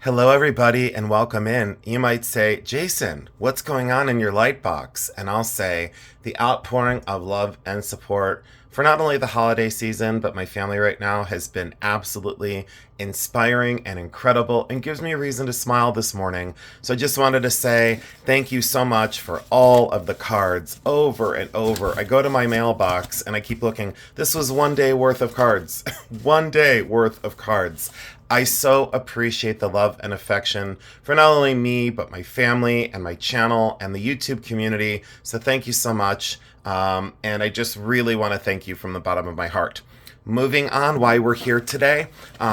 Hello, everybody, and welcome in. You might say, Jason, what's going on in your light box? And I'll say, the outpouring of love and support for not only the holiday season, but my family right now has been absolutely inspiring and incredible and gives me a reason to smile this morning. So I just wanted to say thank you so much for all of the cards over and over. I go to my mailbox and I keep looking. This was 1 day worth of cards. 1 day worth of cards. I so appreciate the love and affection for not only me, but my family and my channel and the YouTube community. So thank you so much. And I just really want to thank you from the bottom of my heart. Moving on, why we're here today,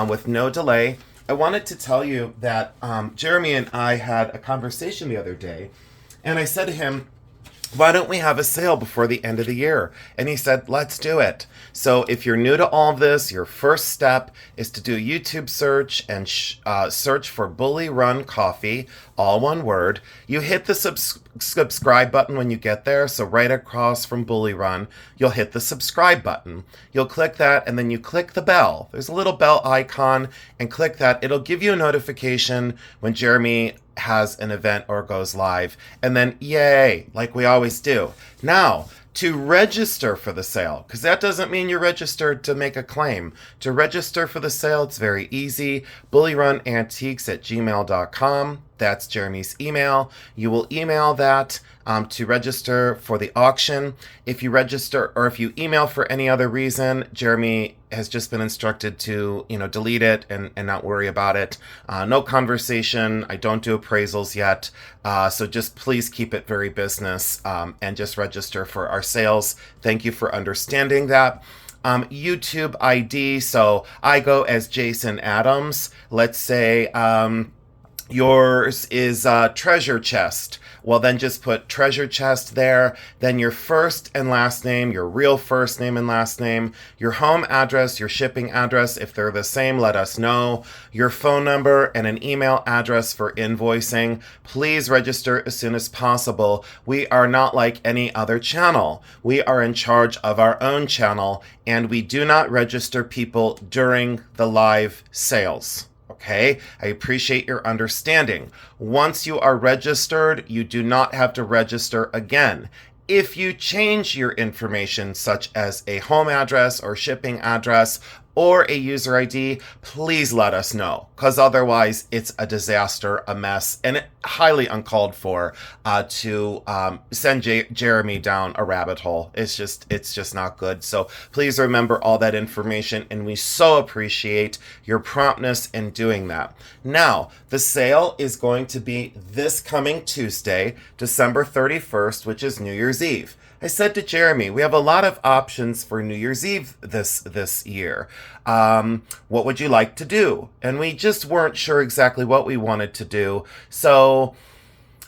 with no delay, I wanted to tell you that Jeremy and I had a conversation the other day, and I said to him, why don't we have a sale before the end of the year? And he said, let's do it. So if you're new to all of this, your first step is to do a YouTube search and search for Bully Run Coffee, all one word. You hit the subscribe button when you get there. So right across from Bully Run, you'll hit the subscribe button. You'll click that and then you click the bell. There's a little bell icon and click that. It'll give you a notification when Jeremy has an event or goes live, and then yay, like we always do. Now, to register for the sale, because that doesn't mean you're registered to make a claim. To register for the sale, it's very easy. BULLYRUNANTIQUES@gmail.com. That's Jeremy's email. You will email that to register for the auction. If you register or if you email for any other reason, Jeremy has just been instructed to, delete it and not worry about it. No conversation. I don't do appraisals yet. So just please keep it very business and just register for our sales. Thank you for understanding that. YouTube ID. So I go as Jason Adams. Let's say yours is Treasure Chest. Well, then just put Treasure Chest there. Then your first and last name, your real first name and last name, your home address, your shipping address. If they're the same, let us know. Your phone number and an email address for invoicing. Please register as soon as possible. We are not like any other channel. We are in charge of our own channel, and we do not register people during the live sales. Okay, I appreciate your understanding. Once you are registered, you do not have to register again. If you change your information, such as a home address or shipping address or a user ID, please let us know, because otherwise it's a disaster, a mess, and highly uncalled for to send Jeremy down a rabbit hole. It's just not good. So please remember all that information, and we so appreciate your promptness in doing that. Now, the sale is going to be this coming Tuesday, December 31st, which is New Year's Eve. I said to Jeremy, we have a lot of options for New Year's Eve this year. What would you like to do? And we just weren't sure exactly what we wanted to do. So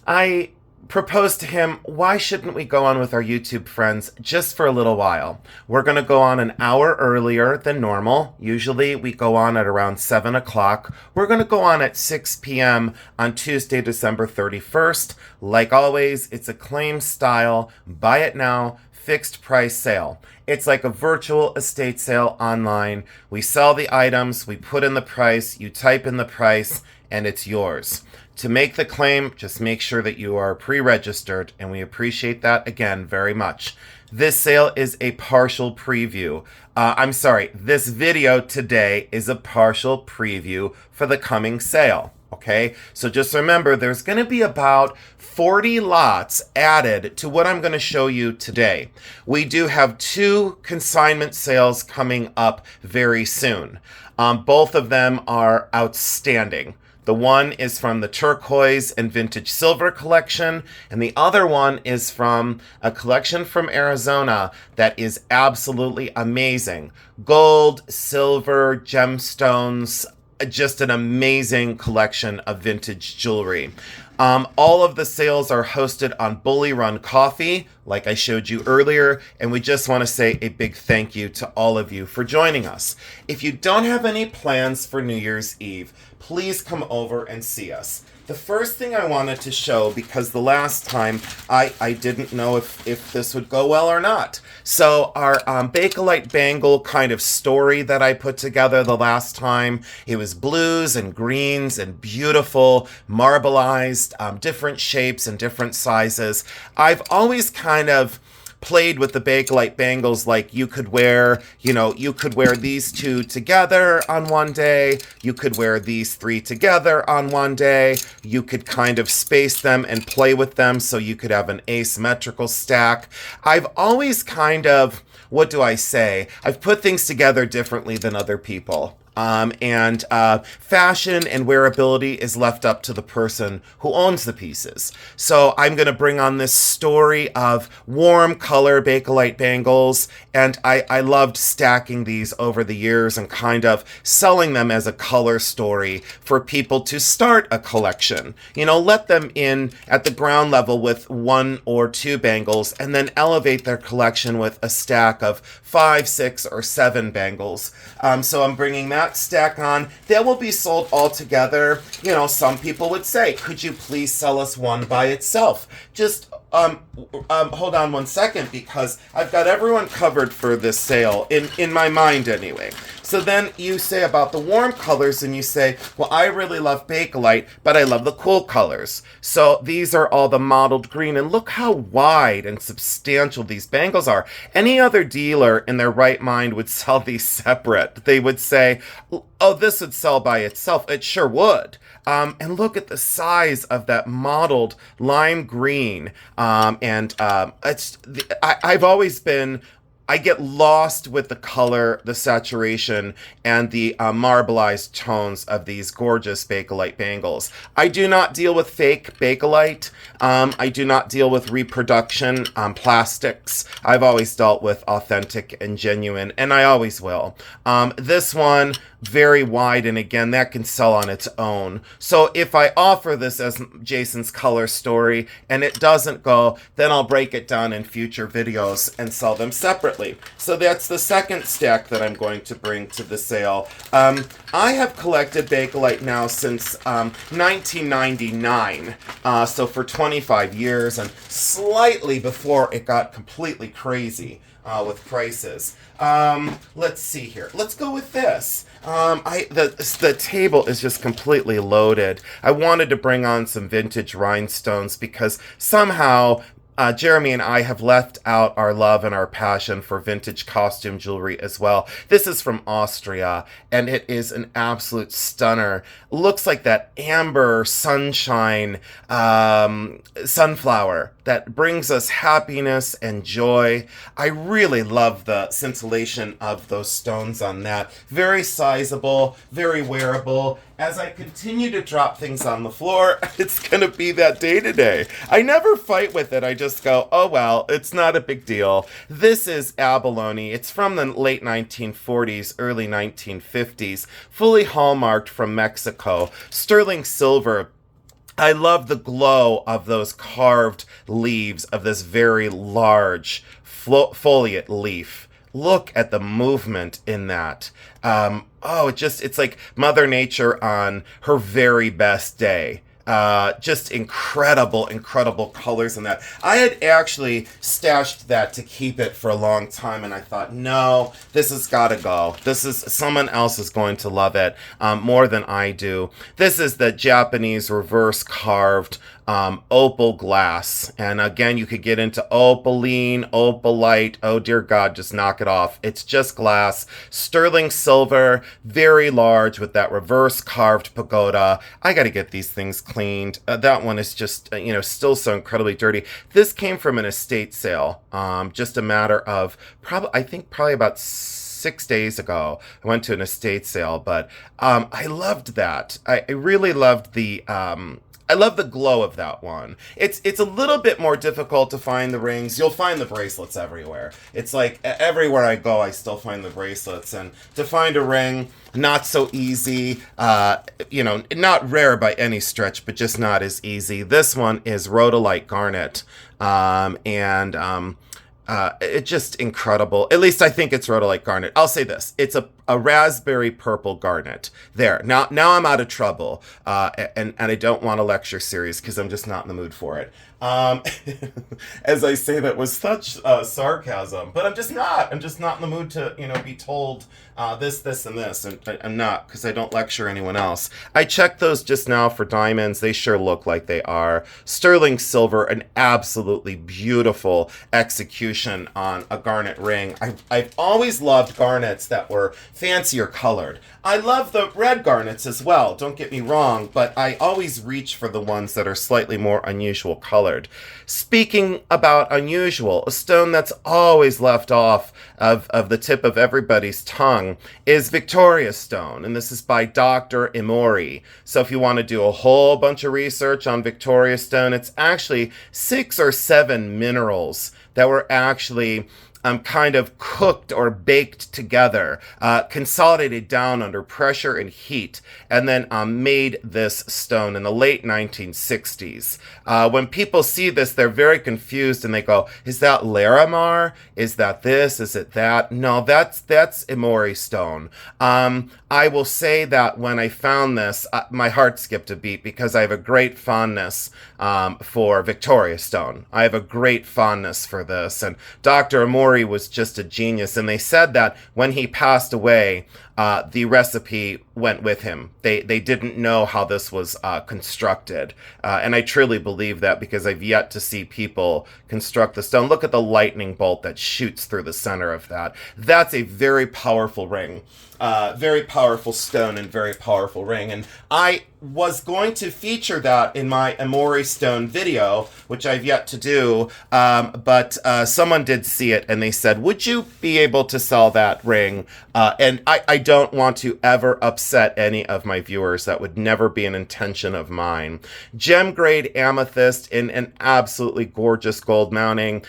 I proposed to him, why shouldn't we go on with our YouTube friends just for a little while? We're going to go on an hour earlier than normal. Usually we go on at around 7 o'clock. We're going to go on at 6 p.m. on Tuesday, December 31st. Like always, it's a claim style, buy it now, fixed price sale. It's like a virtual estate sale online. We sell the items, we put in the price, you type in the price, and it's yours. To make the claim, just make sure that you are pre-registered, and we appreciate that again very much. This sale is a partial preview. This video today is a partial preview for the coming sale. Okay, so just remember there's going to be about 40 lots added to what I'm going to show you today. We do have 2 consignment sales coming up very soon. Both of them are outstanding. The one is from the turquoise and vintage silver collection, and the other one is from a collection from Arizona that is absolutely amazing. Gold, silver, gemstones, just an amazing collection of vintage jewelry. All of the sales are hosted on Bully Run Coffee, like I showed you earlier, and we just want to say a big thank you to all of you for joining us. If you don't have any plans for New Year's Eve, please come over and see us. The first thing I wanted to show, because the last time I didn't know if this would go well or not. So our Bakelite bangle kind of story that I put together the last time, it was blues and greens and beautiful, marbleized, different shapes and different sizes. I've always kind of played with the Bakelite bangles, like you could wear these two together on one day, you could wear these three together on one day, you could kind of space them and play with them so you could have an asymmetrical stack. I've always kind of, what do I say? I've put things together differently than other people. And fashion and wearability is left up to the person who owns the pieces. So I'm going to bring on this story of warm color Bakelite bangles, and I loved stacking these over the years and kind of selling them as a color story for people to start a collection. You know, let them in at the ground level with 1 or 2 bangles and then elevate their collection with a stack of 5, 6, or 7 bangles. So I'm bringing that stack on. That will be sold all together. You know, some people would say, could you please sell us one by itself? Just hold on one second, because I've got everyone covered for this sale, in my mind anyway. So then you say about the warm colors, and you say, well, I really love Bakelite, but I love the cool colors. So these are all the mottled green, and look how wide and substantial these bangles are. Any other dealer in their right mind would sell these separate. They would say, oh, this would sell by itself. It sure would. And look at the size of that mottled lime green. I've always been, I get lost with the color, the saturation, and the marbleized tones of these gorgeous Bakelite bangles. I do not deal with fake Bakelite. I do not deal with reproduction plastics. I've always dealt with authentic and genuine, and I always will. This one, very wide, and again, that can sell on its own. So if I offer this as Jason's color story and it doesn't go, then I'll break it down in future videos and sell them separately. So that's the second stack that I'm going to bring to the sale. I have collected Bakelite now since 1999, so for 25 years, and slightly before it got completely crazy with prices. Let's see here. Let's go with this. The table is just completely loaded. I wanted to bring on some vintage rhinestones because somehow Jeremy and I have left out our love and our passion for vintage costume jewelry as well. This is from Austria, and it is an absolute stunner. Looks like that amber sunshine sunflower that brings us happiness and joy. I really love the scintillation of those stones on that. Very sizable, very wearable. As I continue to drop things on the floor, it's going to be that day today. I never fight with it. I just go, oh well, it's not a big deal. This is abalone. It's from the late 1940s, early 1950s. Fully hallmarked from Mexico. Sterling silver. I love the glow of those carved leaves of this very large foliate leaf. Look at the movement in that. It's like Mother Nature on her very best day. Just incredible colors in that. I had actually stashed that to keep it for a long time, and I thought, no, this has got to go. Someone else is going to love it more than I do. This is the Japanese reverse carved opal glass. And again, you could get into opaline, opalite. Oh dear God, just knock it off. It's just glass. Sterling silver, very large with that reverse carved pagoda. I got to get these things cleaned. That one is just, still so incredibly dirty. This came from an estate sale. Just a matter of probably about 6 days ago. I went to an estate sale, but I loved that. I really loved the I love the glow of that one. It's a little bit more difficult to find the rings. You'll find the bracelets everywhere. It's like everywhere I go, I still find the bracelets. And to find a ring, not so easy. Not rare by any stretch, but just not as easy. This one is rhodolite garnet. It's just incredible. At least I think it's rhodolite garnet. I'll say this. It's a raspberry purple garnet. There. Now I'm out of trouble. And I don't want a lecture series because I'm just not in the mood for it. As I say that with such sarcasm, but I'm just not in the mood to, be told this, and this, and I'm not, because I don't lecture anyone else. I checked those just now for diamonds. They sure look like they are. Sterling silver, an absolutely beautiful execution on a garnet ring. I've always loved garnets that were fancier colored. I love the red garnets as well, don't get me wrong, but I always reach for the ones that are slightly more unusual colored. Speaking about unusual, a stone that's always left off of the tip of everybody's tongue is Victoria stone, and this is by Dr. Imori. So if you want to do a whole bunch of research on Victoria stone, it's actually 6 or 7 minerals that were actually kind of cooked or baked together, consolidated down under pressure and heat, and then made this stone in the late 1960s. When people see this, they're very confused and they go, is that Larimar? Is that this? Is it that? No, that's Imori stone. I will say that when I found this, my heart skipped a beat because I have a great fondness for Victoria stone. I have a great fondness for this, and Dr. Imori was just a genius, and they said that when he passed away, the recipe went with him. They didn't know how this was constructed, and I truly believe that because I've yet to see people construct the stone. Look at the lightning bolt that shoots through the center of that. That's a very powerful ring. Very powerful stone and very powerful ring. And I was going to feature that in my Imori stone video, which I've yet to do, but someone did see it and they said, would you be able to sell that ring? And I don't want to ever upset any of my viewers. That would never be an intention of mine. Gem grade amethyst in an absolutely gorgeous gold mounting.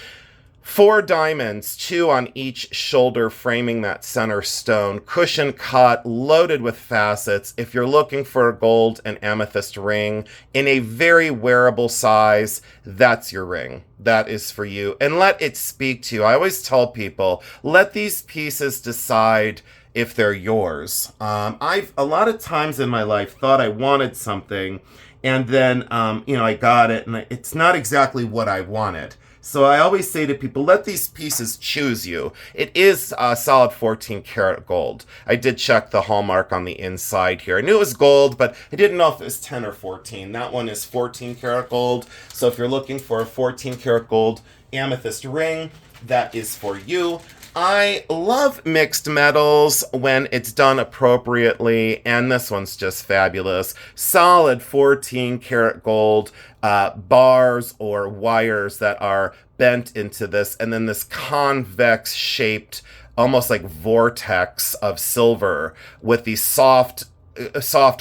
4 diamonds, 2 on each shoulder framing that center stone, cushion cut, loaded with facets. If you're looking for a gold and amethyst ring in a very wearable size, that's your ring. That is for you. And let it speak to you. I always tell people, let these pieces decide if they're yours. I've a lot of times in my life thought I wanted something, and then I got it, and it's not exactly what I wanted. So I always say to people, let these pieces choose you. It is solid 14 karat gold. I did check the hallmark on the inside here. I knew it was gold, but I didn't know if it was 10 or 14. That one is 14 karat gold. So if you're looking for a 14 karat gold amethyst ring, that is for you. I love mixed metals when it's done appropriately, and this one's just fabulous. Solid 14 karat gold bars or wires that are bent into this, and then this convex shaped, almost like vortex of silver with these soft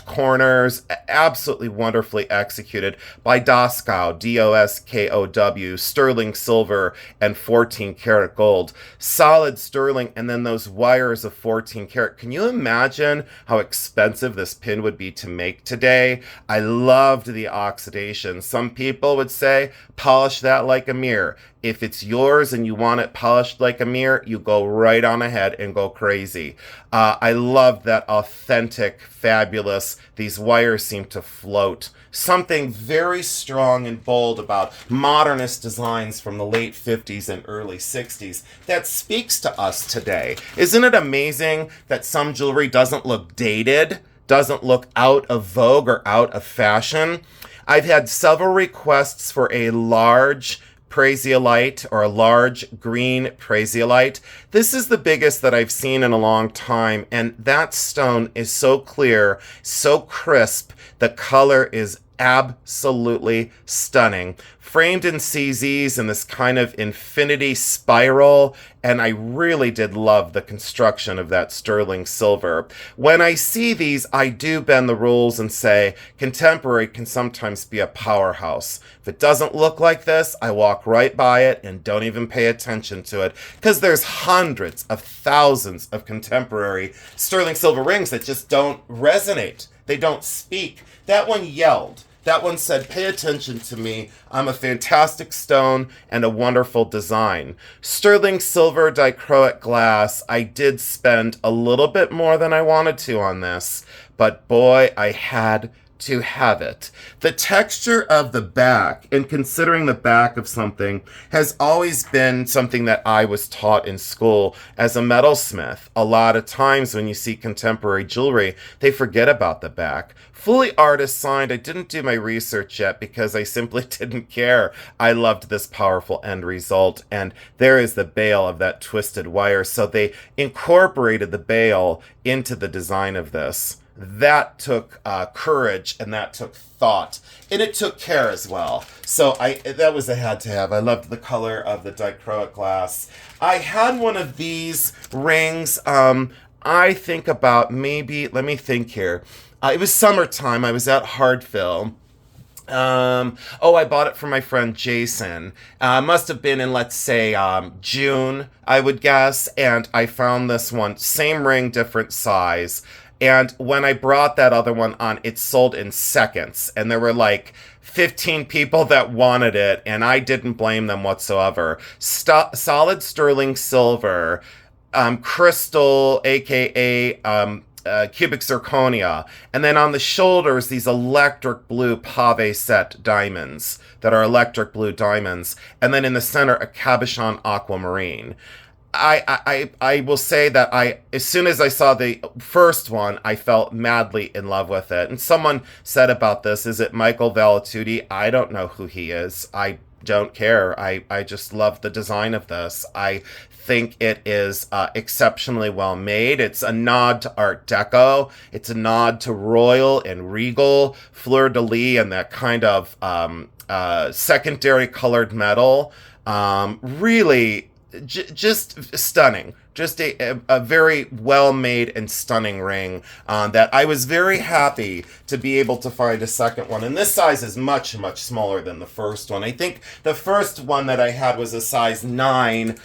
corners, absolutely wonderfully executed by Doskow, D-O-S-K-O-W, sterling silver and 14 karat gold. Solid sterling, and then those wires of 14 karat. Can you imagine how expensive this pin would be to make today? I loved the oxidation. Some people would say, polish that like a mirror. If it's yours and you want it polished like a mirror, you go right on ahead and go crazy. I love that authentic, fabulous, these wires seem to float. Something very strong and bold about modernist designs from the late 50s and early 60s that speaks to us today. Isn't it amazing that some jewelry doesn't look dated, doesn't look out of vogue or out of fashion? I've had several requests for a large prasiolite or a large green prasiolite. This is the biggest that I've seen in a long time, and that stone is so clear, so crisp. The color is absolutely stunning. Framed in CZs in this kind of infinity spiral, and I really did love the construction of that sterling silver. When I see these, I do bend the rules and say contemporary can sometimes be a powerhouse. If it doesn't look like this, I walk right by it and don't even pay attention to it, because there's hundreds of thousands of contemporary sterling silver rings that just don't resonate. They don't speak. That one yelled. That one said, pay attention to me. I'm a fantastic stone and a wonderful design. Sterling silver dichroic glass, I did spend a little bit more than I wanted to on this, but boy, I had to have it. The texture of the back, and considering the back of something, has always been something that I was taught in school as a metalsmith. A lot of times when you see contemporary jewelry, they forget about the back. Fully artist signed, I didn't do my research yet because I simply didn't care. I loved this powerful end result, and there is the bail of that twisted wire. So they incorporated the bail into the design of this. That took courage, and that took thought, and it took care as well. So that was a had to have. I loved the color of the dichroic glass. I had one of these rings. I think about maybe, let me think here. It was summertime. I was at Hardfill. I bought it from my friend Jason. Must have been in, let's say, June, I would guess. And I found this one, same ring, different size. And when I brought that other one on, it sold in seconds. And there were like 15 people that wanted it, and I didn't blame them whatsoever. Solid sterling silver, crystal, aka cubic zirconia, and then on the shoulders, these electric blue pave set diamonds that are electric blue diamonds, and then in the center, a cabochon aquamarine. I will say that as soon as I saw the first one, I felt madly in love with it. And someone said about this, is it Michael Valatutti? I don't know who he is. I don't care. I just love the design of this. I think it is exceptionally well made. It's a nod to Art Deco. It's a nod to royal and regal fleur-de-lis and that kind of secondary colored metal. Really just stunning. Just a very well-made and stunning ring that I was very happy to be able to find a second one. And this size is much, much smaller than the first one. I think the first one that I had was a size 9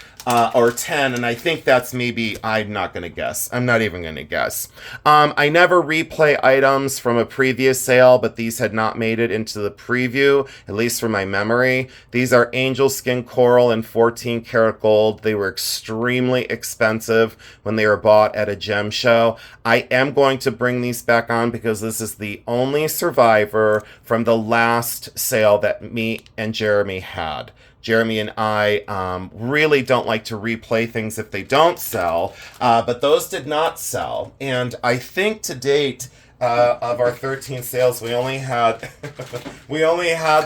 or 10, and I think that's maybe, I'm not going to guess. I'm not even going to guess. I never replay items from a previous sale, but these had not made it into the preview, at least from my memory. These are angel skin coral and 14 karat gold. They were extremely expensive when they were bought at a gem show. I am going to bring these back on because this is the only survivor from the last sale that me and Jeremy had. Jeremy and I really don't like to replay things if they don't sell, but those did not sell. And I think to date, of our 13 sales, we only had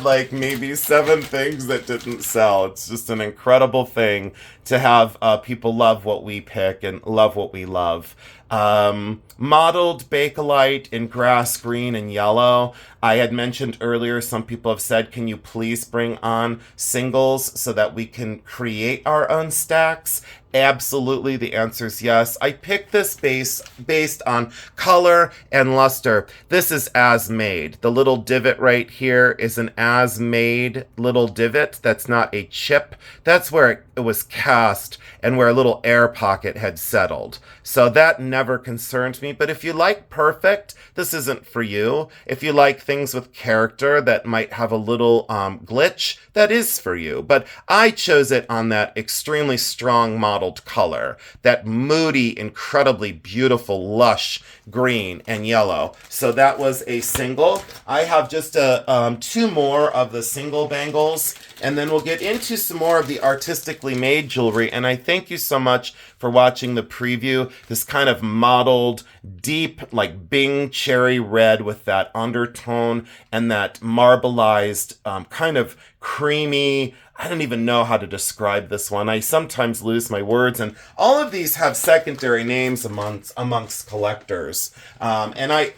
like maybe 7 things that didn't sell. It's just an incredible thing to have people love what we pick and love what we love. Modeled Bakelite in grass green and yellow. I had mentioned earlier, some people have said, can you please bring on singles so that we can create our own stacks? Absolutely, the answer is yes. I picked this based on color and luster. This is as made. The little divot right here is an as made little divot. That's not a chip. That's where it was cast and where a little air pocket had settled. So that never concerned me. But if you like perfect, this isn't for you. If you like things with character that might have a little glitch, that is for you. But I chose it on that extremely strong mottled color, that moody, incredibly beautiful, lush green and yellow. So that was a single. I have just 2 more of the single bangles, and then we'll get into some more of the artistically made jewelry. And I thank you so much for watching the preview. This kind of mottled, deep, like Bing cherry red with that undertone and that marbleized kind of creamy. I don't even know how to describe this one. I sometimes lose my words, and all of these have secondary names amongst collectors. And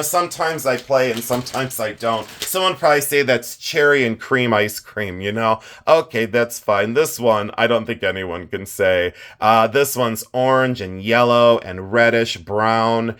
sometimes I play and sometimes I don't. Someone probably say that's cherry and cream ice cream, Okay, that's fine. This one, I don't think anyone can say. This one's orange and yellow and reddish brown,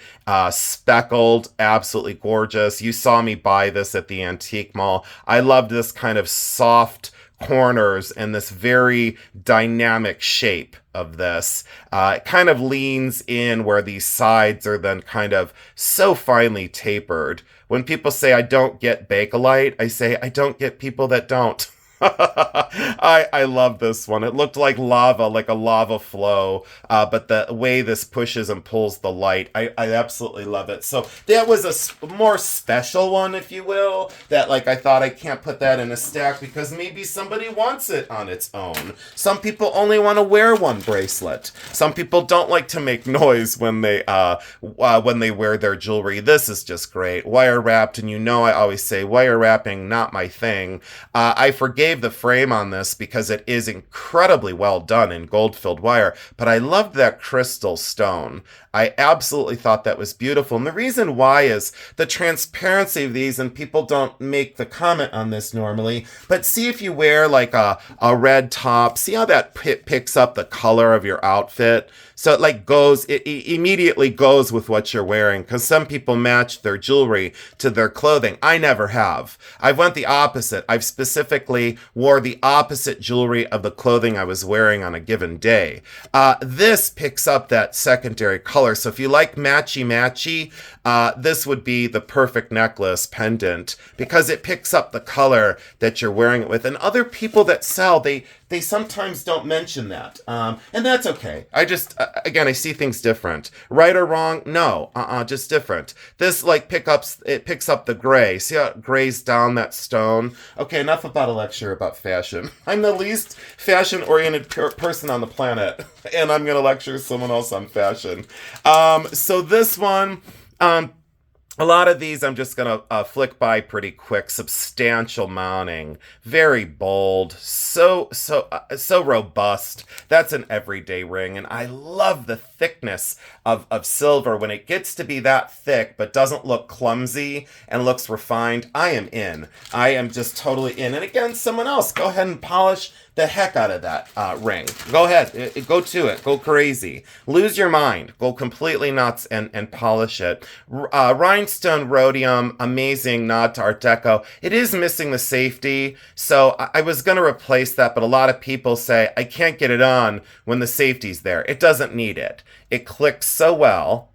speckled, absolutely gorgeous. You saw me buy this at the antique mall. I love this kind of soft corners and this very dynamic shape of this. It kind of leans in where these sides are then kind of so finely tapered. When people say I don't get Bakelite, I say I don't get people that don't. I love this one. It looked like lava, like a lava flow, but the way this pushes and pulls the light, I absolutely love it. So that was a more special one, if you will, that I thought I can't put that in a stack because maybe somebody wants it on its own. Some people only want to wear one bracelet. Some people don't like to make noise when they wear their jewelry. This is just great. Wire wrapped, and I always say wire wrapping, not my thing. I forgave the frame on this because it is incredibly well done in gold-filled wire, but I loved that crystal stone. I absolutely thought that was beautiful. And the reason why is the transparency of these, and people don't make the comment on this normally, but see if you wear a red top, see how that picks up the color of your outfit? So it immediately goes with what you're wearing, because some people match their jewelry to their clothing. I never have. I've went the opposite. I've specifically wore the opposite jewelry of the clothing I was wearing on a given day. This picks up that secondary color. So if you like matchy-matchy, this would be the perfect necklace pendant because it picks up the color that you're wearing it with. And other people that sell, they sometimes don't mention that. And that's okay. I see things different. Right or wrong? No. Just different. This picks up the gray. See how it grays down that stone? Okay, enough about a lecture about fashion. I'm the least fashion-oriented person on the planet, and I'm going to lecture someone else on fashion. So this one, a lot of these I'm just going to flick by pretty quick. Substantial mounting, very bold, so robust. That's an everyday ring, and I love the thickness of silver. When it gets to be that thick but doesn't look clumsy and looks refined, I am in. I am just totally in. And again, someone else, go ahead and polish the heck out of that ring. Go ahead. Go to it. Go crazy. Lose your mind. Go completely nuts and polish it. Rhinestone rhodium, amazing nod to Art Deco. It is missing the safety, so I was going to replace that, but a lot of people say, I can't get it on when the safety's there. It doesn't need it. It clicks so well,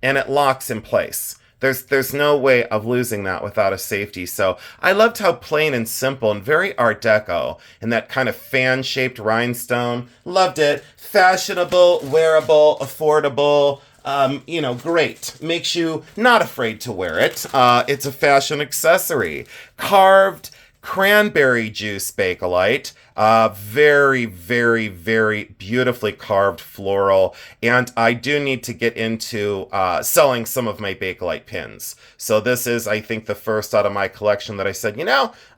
and it locks in place. There's no way of losing that without a safety. So I loved how plain and simple and very Art Deco and that kind of fan-shaped rhinestone. Loved it. Fashionable, wearable, affordable. Great. Makes you not afraid to wear it. It's a fashion accessory. Carved cranberry juice Bakelite. Very, very, very beautifully carved floral. And I do need to get into selling some of my Bakelite pins. So this is, I think, the first out of my collection that I said,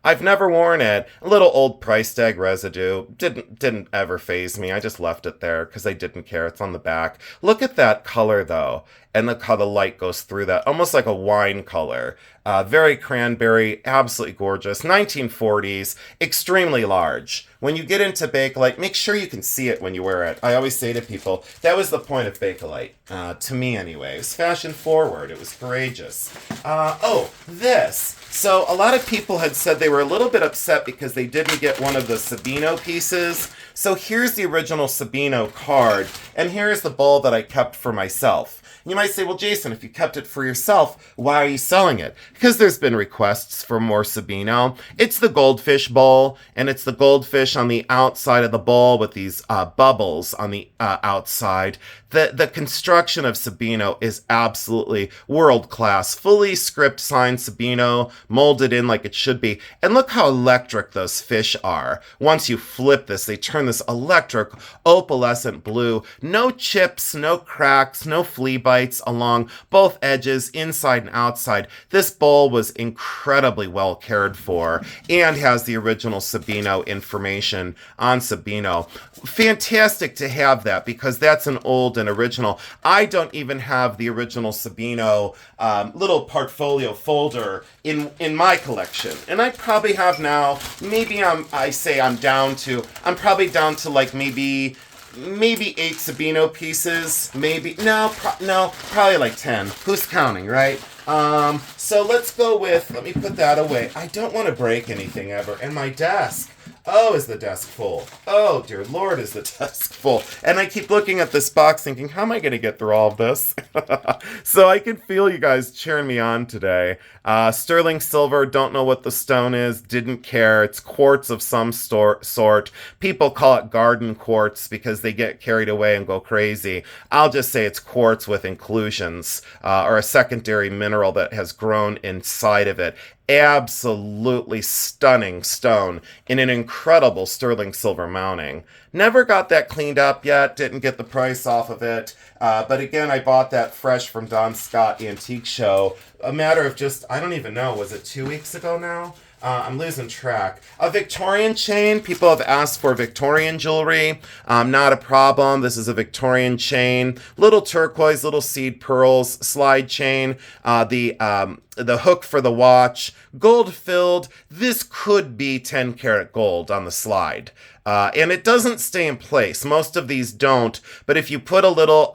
I've never worn it. A little old price tag residue. Didn't ever faze me. I just left it there because I didn't care. It's on the back. Look at that color, though. And look how the light goes through that. Almost like a wine color. Very cranberry. Absolutely gorgeous. 1940s. Extremely large. When you get into Bakelite, make sure you can see it when you wear it. I always say to people, that was the point of Bakelite. To me, anyways. Fashion forward. It was courageous. This. So a lot of people had said they were a little bit upset because they didn't get one of the Sabino pieces. So here's the original Sabino card, and here's the bowl that I kept for myself. You might say, well, Jason, if you kept it for yourself, why are you selling it? Because there's been requests for more Sabino. It's the goldfish bowl, and it's the goldfish on the outside of the bowl with these bubbles on the outside. The construction of Sabino is absolutely world-class. Fully script signed Sabino, molded in like it should be. And look how electric those fish are. Once you flip this, they turn this electric opalescent blue. No chips, no cracks, no flea bites. highlights along both edges, inside and outside. This bowl was incredibly well cared for and has the original Sabino information on Sabino. Fantastic to have that because that's an old and original. I don't even have the original Sabino little portfolio folder in my collection, and I probably have now. Maybe I'm probably down to like maybe 8 Sabino pieces. Maybe probably like 10. Who's counting, right? So let's go with. Let me put that away. I don't want to break anything ever. And my desk. Oh, is the desk full? Oh, dear Lord, is the desk full? And I keep looking at this box thinking, how am I going to get through all of this? So I can feel you guys cheering me on today. Sterling silver, don't know what the stone is, didn't care. It's quartz of some sort. People call it garden quartz because they get carried away and go crazy. I'll just say it's quartz with inclusions, or a secondary mineral that has grown inside of it. Absolutely stunning stone in an incredible sterling silver mounting. Never got that cleaned up yet, didn't get the price off of it, but again, I bought that fresh from Don Scott Antique Show a matter of just, I don't even know, was it 2 weeks ago now? I'm losing track. A Victorian chain. People have asked for Victorian jewelry. Not a problem. This is a Victorian chain. Little turquoise, little seed pearls, slide chain. The hook for the watch. Gold filled. This could be 10 karat gold on the slide. And it doesn't stay in place. Most of these don't. But if you put a little,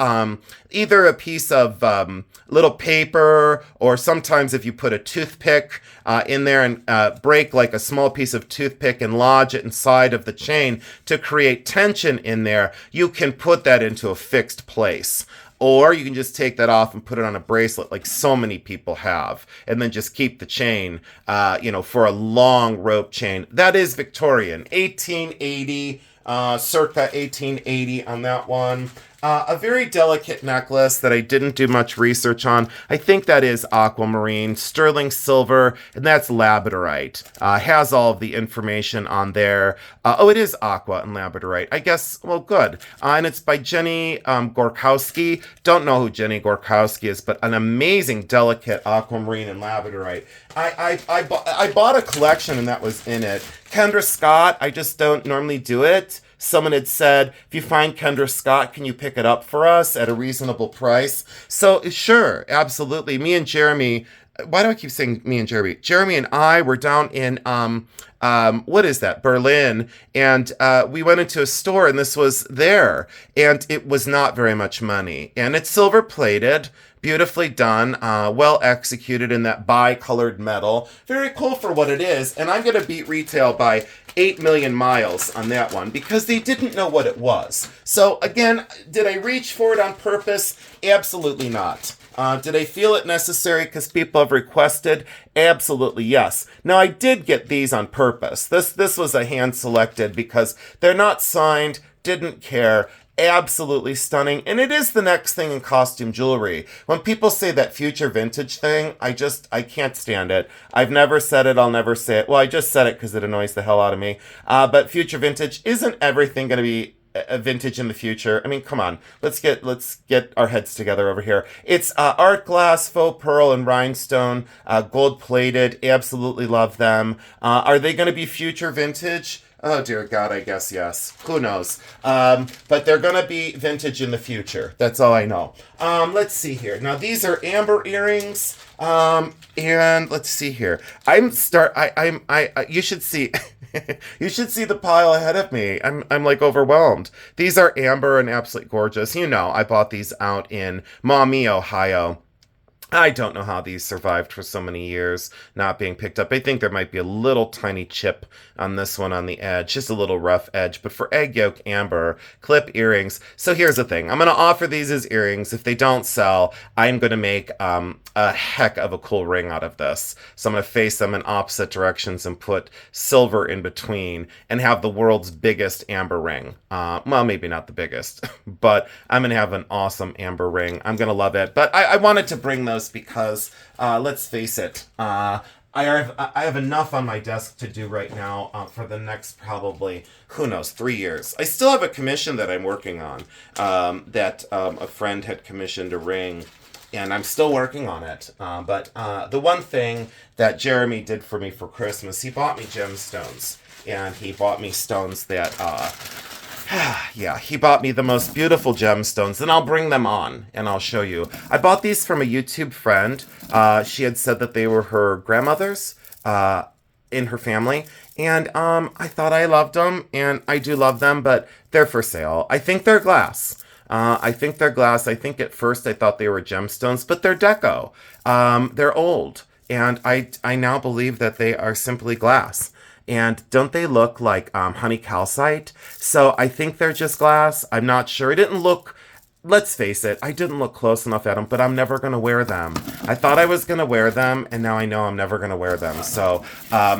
either a piece of little paper, or sometimes if you put a toothpick in there and break like a small piece of toothpick and lodge it inside of the chain to create tension in there, you can put that into a fixed place. Or you can just take that off and put it on a bracelet like so many people have. And then just keep the chain, for a long rope chain. That is Victorian. 1880, circa 1880 on that one. A very delicate necklace that I didn't do much research on. I think that is aquamarine, sterling silver, and that's labradorite. Has all of the information on there. It is aqua and labradorite. I guess, well, good. And it's by Jenny Gorkowski. Don't know who Jenny Gorkowski is, but an amazing, delicate aquamarine and labradorite. I bought a collection and that was in it. Kendra Scott, I just don't normally do it. Someone had said, if you find Kendra Scott, can you pick it up for us at a reasonable price? So, sure, absolutely. Me and Jeremy, why do I keep saying me and Jeremy? Jeremy and I were down in, what is that? Berlin. And we went into a store and this was there. And it was not very much money. And it's silver plated. Beautifully done, well executed in that bi-colored metal. Very cool for what it is. And I'm going to beat retail by 8 million miles on that one because they didn't know what it was. So again, did I reach for it on purpose? Absolutely not. Did I feel it necessary because people have requested? Absolutely yes. Now I did get these on purpose. This was a hand selected because they're not signed, didn't care. Absolutely stunning, and it is the next thing in costume jewelry. When people say that future vintage thing, I can't stand it. I've never said it, I'll never say it. Well, I just said it because it annoys the hell out of me. But future vintage, isn't everything going to be a vintage in the future? I mean, come on. Let's get our heads together over here. It's art glass, faux pearl, and rhinestone, gold plated. Absolutely love them. Are they going to be future vintage? Oh, dear God, I guess yes. Who knows? But they're going to be vintage in the future. That's all I know. Let's see here. Now, these are amber earrings. And let's see here. You should see... You should see the pile ahead of me. I'm like overwhelmed. These are amber and absolutely gorgeous. You know, I bought these out in Maumee, Ohio. I don't know how these survived for so many years not being picked up. I think there might be a little tiny chip on this one on the edge, just a little rough edge. But for egg yolk amber, clip earrings. So here's the thing. I'm going to offer these as earrings. If they don't sell, I'm going to make a heck of a cool ring out of this. So I'm going to face them in opposite directions and put silver in between and have the world's biggest amber ring. Well, maybe not the biggest, but I'm going to have an awesome amber ring. I'm going to love it. But I wanted to bring those because, let's face it, I have enough on my desk to do right now for the next probably, who knows, 3 years. I still have a commission that I'm working on that a friend had commissioned a ring, and I'm still working on it. But the one thing that Jeremy did for me for Christmas, he bought me gemstones, and he bought me stones that yeah, he bought me the most beautiful gemstones, and I'll bring them on, and I'll show you. I bought these from a YouTube friend. She had said that they were her grandmother's in her family, and I thought I loved them, and I do love them, but they're for sale. I think they're glass. I think they're glass. I think at first I thought they were gemstones, but they're deco. They're old, and I now believe that they are simply glass. And don't they look like honey calcite? So I think they're just glass. I'm not sure. It didn't look, let's face it, I didn't look close enough at them, but I'm never going to wear them. I thought I was going to wear them, and now I know I'm never going to wear them. So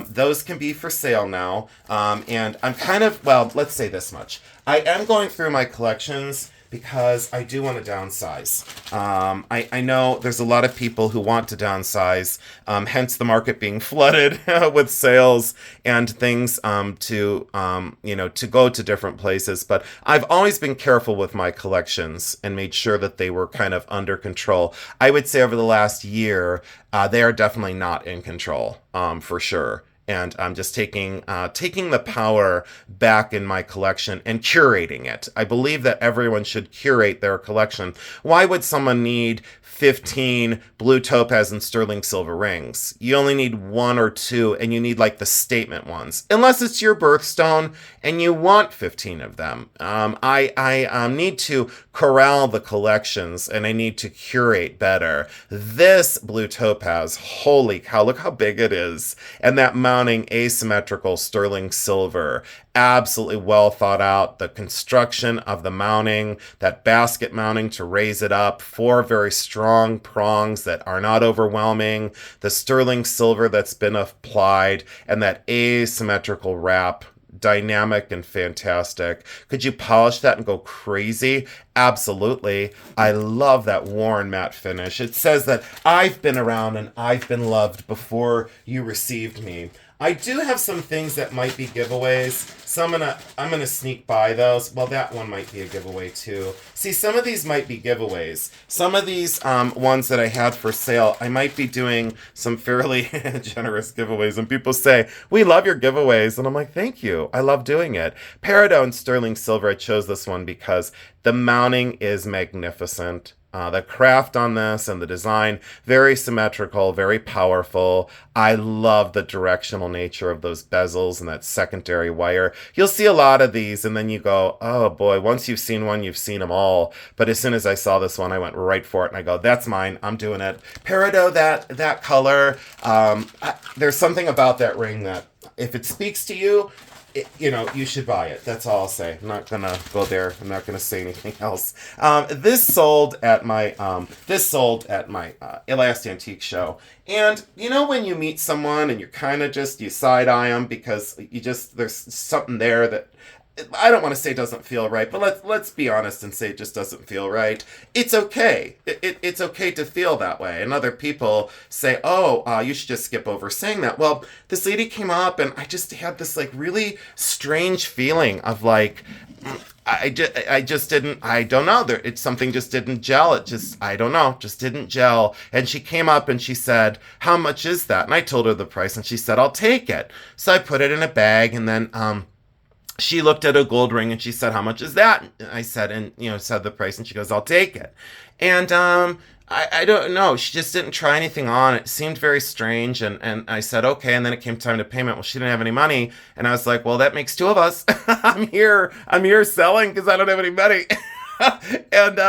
those can be for sale now. And I'm kind of, well, let's say this much. I am going through my collections because I do want to downsize. I know there's a lot of people who want to downsize, hence the market being flooded with sales and things to go to different places. But I've always been careful with my collections and made sure that they were kind of under control. I would say over the last year, they are definitely not in control, for sure. And I'm just taking the power back in my collection and curating it. I believe that everyone should curate their collection. Why would someone need 15 blue topaz and sterling silver rings? You only need one or two, and you need like the statement ones. Unless it's your birthstone and you want 15 of them. I need to corral the collections, and I need to curate better. This blue topaz, holy cow, look how big it is. And that mounting asymmetrical sterling silver, absolutely well thought out. The construction of the mounting, that basket mounting to raise it up, 4 very strong prongs that are not overwhelming, the sterling silver that's been applied, and that asymmetrical wrap, dynamic and fantastic. Could you polish that and go crazy? Absolutely. I love that worn matte finish. It says that I've been around and I've been loved before you received me. I do have some things that might be giveaways, so I'm gonna sneak by those. Well, that one might be a giveaway too. See, some of these might be giveaways. Some of these ones that I had for sale, I might be doing some fairly generous giveaways. And people say, we love your giveaways. And I'm like, thank you. I love doing it. Peridot and sterling silver, I chose this one because the mounting is magnificent. The craft on this and the design, very symmetrical, very powerful. I love the directional nature of those bezels and that secondary wire. You'll see a lot of these, and then you go, oh boy, once you've seen one, you've seen them all. But as soon as I saw this one, I went right for it, and I go, that's mine. I'm doing it. Peridot, that color, there's something about that ring that, if it speaks to you, you should buy it. That's all I'll say. I'm not gonna go there. I'm not gonna say anything else. This sold at my last antique show. And when you meet someone and you're kind of you side eye them because there's something there that I don't want to say doesn't feel right, but let's be honest and say it just doesn't feel right. It's okay. It's okay to feel that way. And other people say, you should just skip over saying that. Well, this lady came up and I just had this really strange feeling of I don't know. It's something just didn't gel. I don't know, just didn't gel. And she came up and she said, how much is that? And I told her the price and she said, I'll take it. So I put it in a bag and then, she looked at a gold ring and she said, how much is that? And I said, said the price, and she goes, I'll take it. And I don't know. She just didn't try anything on. It seemed very strange. And I said, okay. And then it came time to payment. Well, she didn't have any money. And I was like, well, that makes 2 of us. I'm here selling because I don't have any money. And,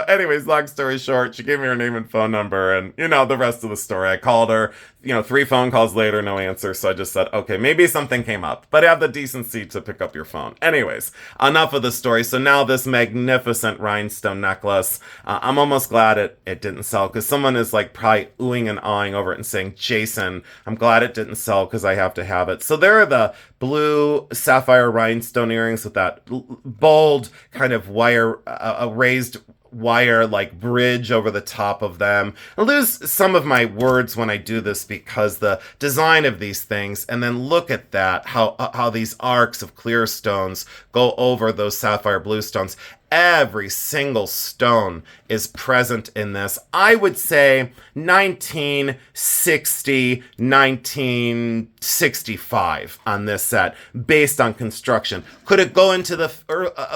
anyways, long story short, she gave me her name and phone number and, the rest of the story. I called her, 3 phone calls later, no answer. So I just said, okay, maybe something came up, but have the decency to pick up your phone. Anyways, enough of the story. So now this magnificent rhinestone necklace, I'm almost glad it didn't sell because someone is probably oohing and awing over it and saying, Jason, I'm glad it didn't sell because I have to have it. So there are the blue sapphire rhinestone earrings with that bold kind of wire, a raised wire like bridge over the top of them. I lose some of my words when I do this because the design of these things, and then look at that, how these arcs of clear stones go over those sapphire blue stones. Every single stone is present in this. I would say 1960, 1965 on this set, based on construction. Could it go into the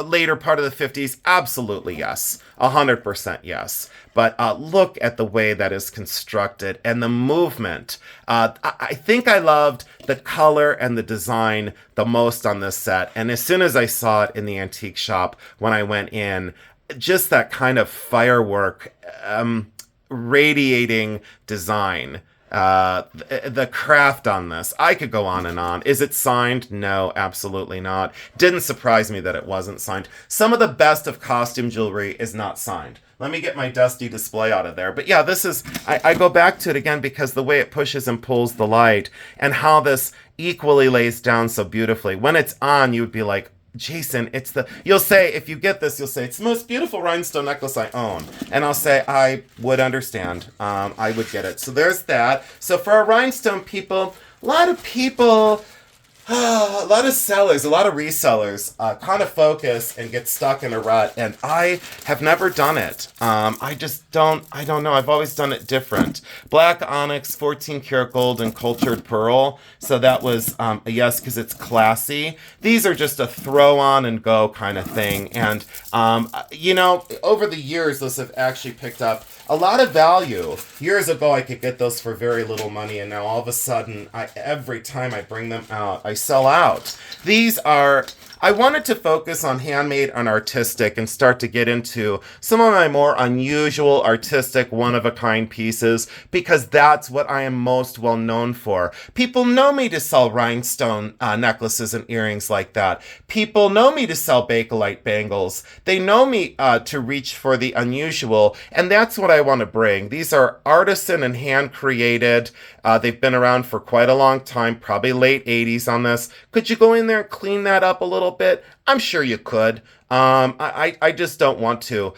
later part of the 50s? Absolutely yes. 100% yes. But look at the way that is constructed and the movement. I think I loved the color and the design the most on this set. And as soon as I saw it in the antique shop when I went in, just that kind of firework radiating design. The craft on this, I could go on and on. Is it signed? No, absolutely not. Didn't surprise me that it wasn't signed. Some of the best of costume jewelry is not signed. Let me get my dusty display out of there. But yeah, this is, I go back to it again because the way it pushes and pulls the light and how this equally lays down so beautifully. When it's on, you would be like, Jason, you'll say, if you get this, you'll say, it's the most beautiful rhinestone necklace I own. And I'll say, I would understand. I would get it. So there's that. So for our rhinestone people, a lot of sellers, a lot of resellers kind of focus and get stuck in a rut, and I have never done it. I don't know. I've always done it different. Black onyx, 14 karat gold, and cultured pearl. So that was a yes, because it's classy. These are just a throw on and go kind of thing. And, over the years, those have actually picked up a lot of value. Years ago, I could get those for very little money, and now all of a sudden, every time I bring them out, I sell out. I wanted to focus on handmade and artistic and start to get into some of my more unusual, artistic, one-of-a-kind pieces, because that's what I am most well known for. People know me to sell rhinestone necklaces and earrings like that. People know me to sell Bakelite bangles. They know me to reach for the unusual, and that's what I want to bring. These are artisan and hand-created. They've been around for quite a long time, probably late 80s on this. Could you go in there and clean that up a little bit? I'm sure you could. I just don't want to.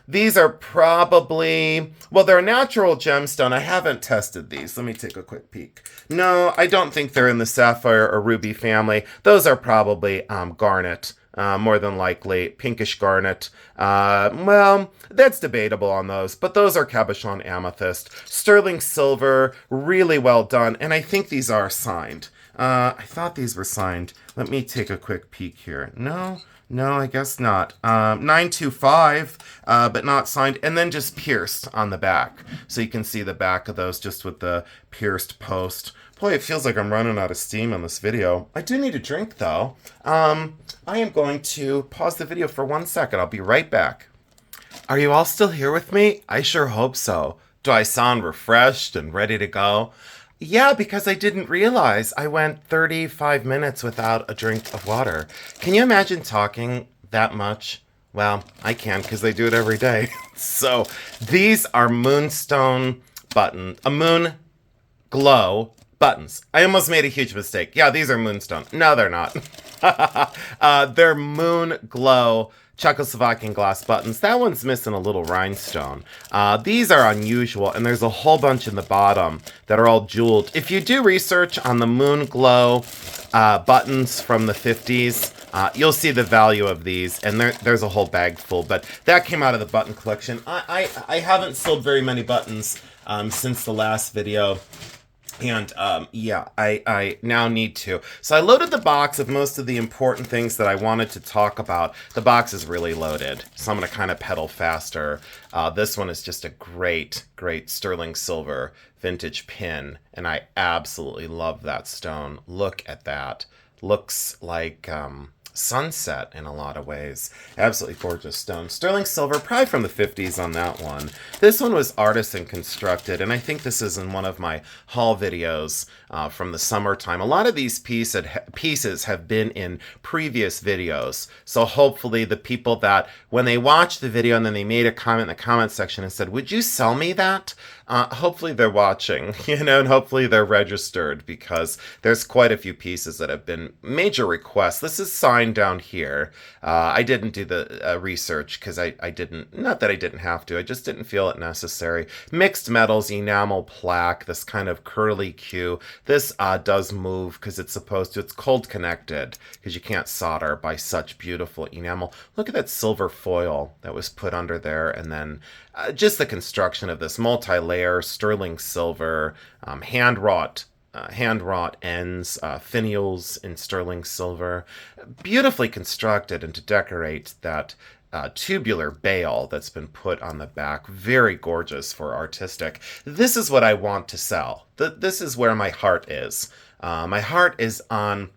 These are probably, they're a natural gemstone. I haven't tested these. Let me take a quick peek. No, I don't think they're in the sapphire or ruby family. Those are probably garnet. More than likely, pinkish garnet. That's debatable on those, but those are cabochon amethyst. Sterling silver, really well done, and I think these are signed. I thought these were signed. Let me take a quick peek here. No, I guess not. 925, but not signed, and then just pierced on the back. So you can see the back of those just with the pierced post. Boy, it feels like I'm running out of steam on this video. I do need a drink, though. I am going to pause the video for 1 second. I'll be right back. Are you all still here with me? I sure hope so. Do I sound refreshed and ready to go? Yeah, because I didn't realize I went 35 minutes without a drink of water. Can you imagine talking that much? Well, I can because I do it every day. So these are moonstone moon glow buttons. I almost made a huge mistake. Yeah, these are moonstone. No, they're not. They're moon glow Czechoslovakian glass buttons. That one's missing a little rhinestone. These are unusual, and there's a whole bunch in the bottom that are all jeweled. If you do research on the moon glow buttons from the 50s, you'll see the value of these, and there's a whole bag full, but that came out of the button collection. I haven't sold very many buttons since the last video. And I now need to. So I loaded the box of most of the important things that I wanted to talk about. The box is really loaded, so I'm going to kind of pedal faster. This one is just a great sterling silver vintage pin, and I absolutely love that stone. Look at that. Looks like sunset in a lot of ways. Absolutely gorgeous stone. Sterling silver, probably from the 50s on that one. This one was Artisan constructed, and I think this is in one of my haul videos from the summertime. A lot of these pieces have been in previous videos, so hopefully the people that, when they watched the video and then they made a comment in the comment section and said, would you sell me that? hopefully they're watching, and hopefully they're registered, because there's quite a few pieces that have been major requests. This is signed down here. I didn't do the research because I didn't, not that I didn't have to, I just didn't feel it necessary. Mixed metals, enamel plaque, this kind of curly Q. This does move because it's supposed to, it's cold connected because you can't solder by such beautiful enamel. Look at that silver foil that was put under there, and then just the construction of this multi-layer sterling silver, hand-wrought ends, finials in sterling silver, beautifully constructed, and to decorate that tubular bale that's been put on the back. Very gorgeous for artistic. This is what I want to sell. This is where my heart is. My heart is on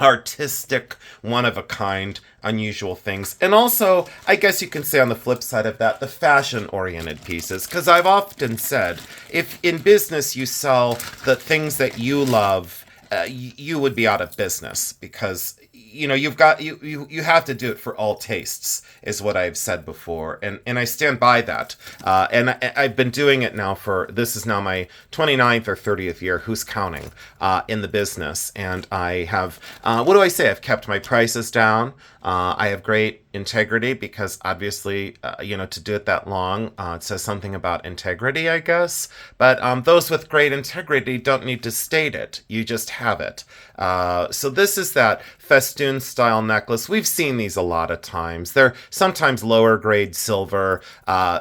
artistic, one-of-a-kind, unusual things. And also, I guess you can say on the flip side of that, the fashion-oriented pieces. Because I've often said, if in business you sell the things that you love, you would be out of business, because you've got you have to do it for all tastes, is what I've said before, and I stand by that. And I've been doing it now this is now my 29th or 30th year, who's counting, in the business. And I have, what do I say? I've kept my prices down. I have great integrity, because obviously, to do it that long, it says something about integrity, I guess. But those with great integrity don't need to state it. You just have it. So this is that festoon style necklace. We've seen these a lot of times. They're sometimes lower grade silver.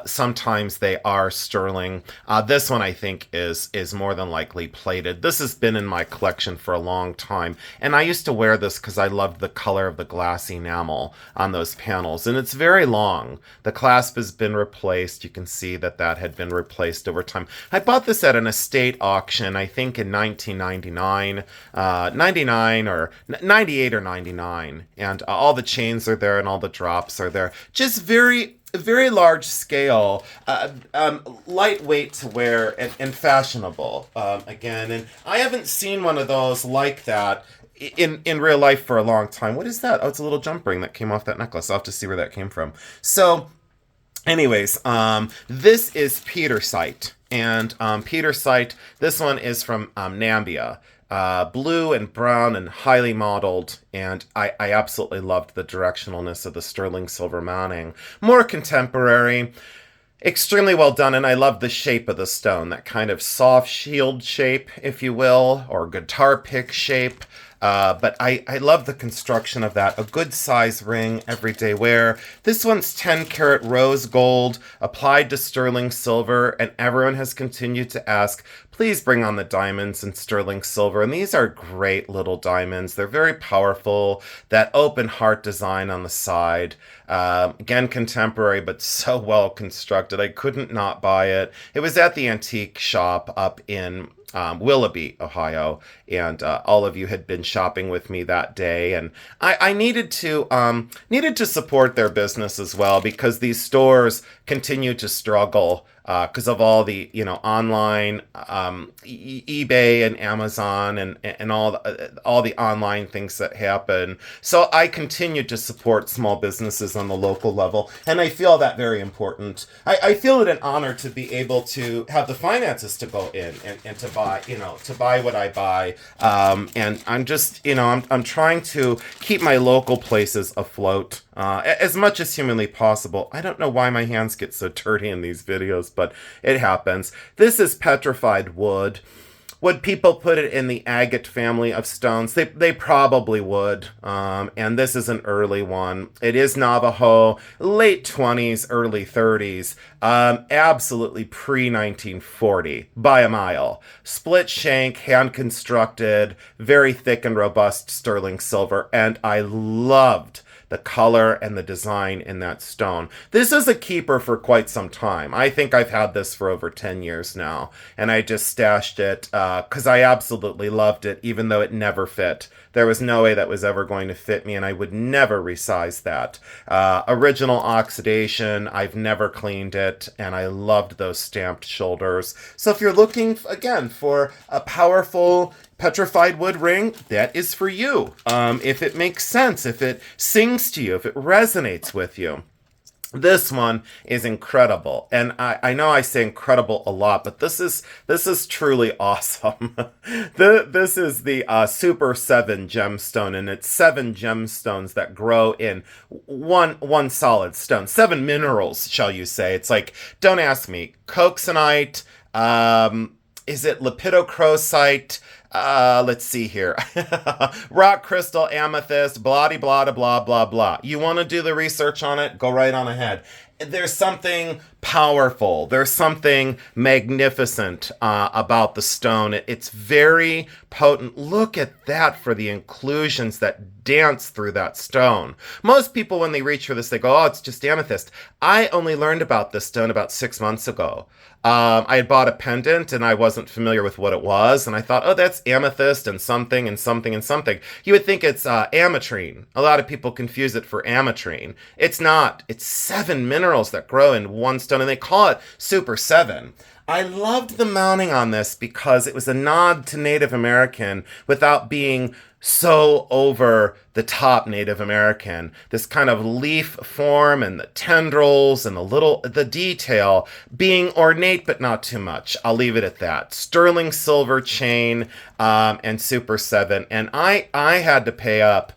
Sometimes they are sterling. This one I think is more than likely plated. This has been in my collection for a long time. And I used to wear this because I loved the color of the glass enamel on those panels. And it's very long. The clasp has been replaced. You can see that had been replaced over time. I bought this at an estate auction, I think in 1999, 99 or 98 or 99. And all the chains are there and all the drops are there. Just very large scale, lightweight to wear, and fashionable, again. And I haven't seen one of those like that in real life for a long time. What is that? Oh, it's a little jump ring that came off that necklace. I'll have to see where that came from. So anyways, this is Petersite. And Petersite, this one is from Nambia. Blue and brown and highly modeled, and I absolutely loved the directionalness of the sterling silver mounting. More contemporary, extremely well done, and I love the shape of the stone, that kind of soft shield shape, if you will, or guitar pick shape. But I love the construction of that. A good size ring, everyday wear. This one's 10 karat rose gold, applied to sterling silver, and everyone has continued to ask, please bring on the diamonds in sterling silver. And these are great little diamonds. They're very powerful. That open heart design on the side. Again, contemporary, but so well constructed. I couldn't not buy it. It was at the antique shop up in Willoughby, Ohio, and all of you had been shopping with me that day, and I needed to support their business as well, because these stores continue to struggle because of all the online eBay and Amazon and all the online things that happen. So I continue to support small businesses on the local level, and I feel that very important. I feel it an honor to be able to have the finances to go in and to buy what I buy. And I'm just I'm trying to keep my local places afloat as much as humanly possible. I don't know why my hands get so dirty in these videos, but it happens. This is petrified wood. Would people put it in the agate family of stones? They probably would. And this is an early one. It is Navajo, late 20s, early 30s. Absolutely pre-1940 by a mile. Split shank, hand constructed, very thick and robust sterling silver. And I loved the color and the design in that stone. This is a keeper for quite some time. I think I've had this for over 10 years now, and I just stashed it because I absolutely loved it, even though it never fit. There was no way that was ever going to fit me, and I would never resize that. Original oxidation, I've never cleaned it, and I loved those stamped shoulders. So if you're looking, again, for a powerful petrified wood ring, that is for you. If it makes sense, if it sings to you, if it resonates with you. This one is incredible, and I know I say incredible a lot, but this is truly awesome. This is the Super 7 gemstone, and it's 7 gemstones that grow in one solid stone. 7 minerals, shall you say? It's like, don't ask me. Coxonite, is it lepidocrosite? Let's see here. Rock crystal, amethyst, blah blah blah blah blah. You want to do the research on it? Go right on ahead. There's something powerful. There's something magnificent about the stone. It's very potent. Look at that for the inclusions that dance through that stone. Most people, when they reach for this, they go, oh, it's just amethyst. I only learned about this stone about 6 months ago. I had bought a pendant and I wasn't familiar with what it was. And I thought, oh, that's amethyst and something and something and something. You would think it's ametrine. A lot of people confuse it for ametrine. It's not. It's 7 minerals that grow in one stone, and they call it Super 7. I loved the mounting on this because it was a nod to Native American without being so over the top Native American. This kind of leaf form and the tendrils and the detail being ornate but not too much. I'll leave it at that. Sterling silver chain and Super 7. And I had to pay up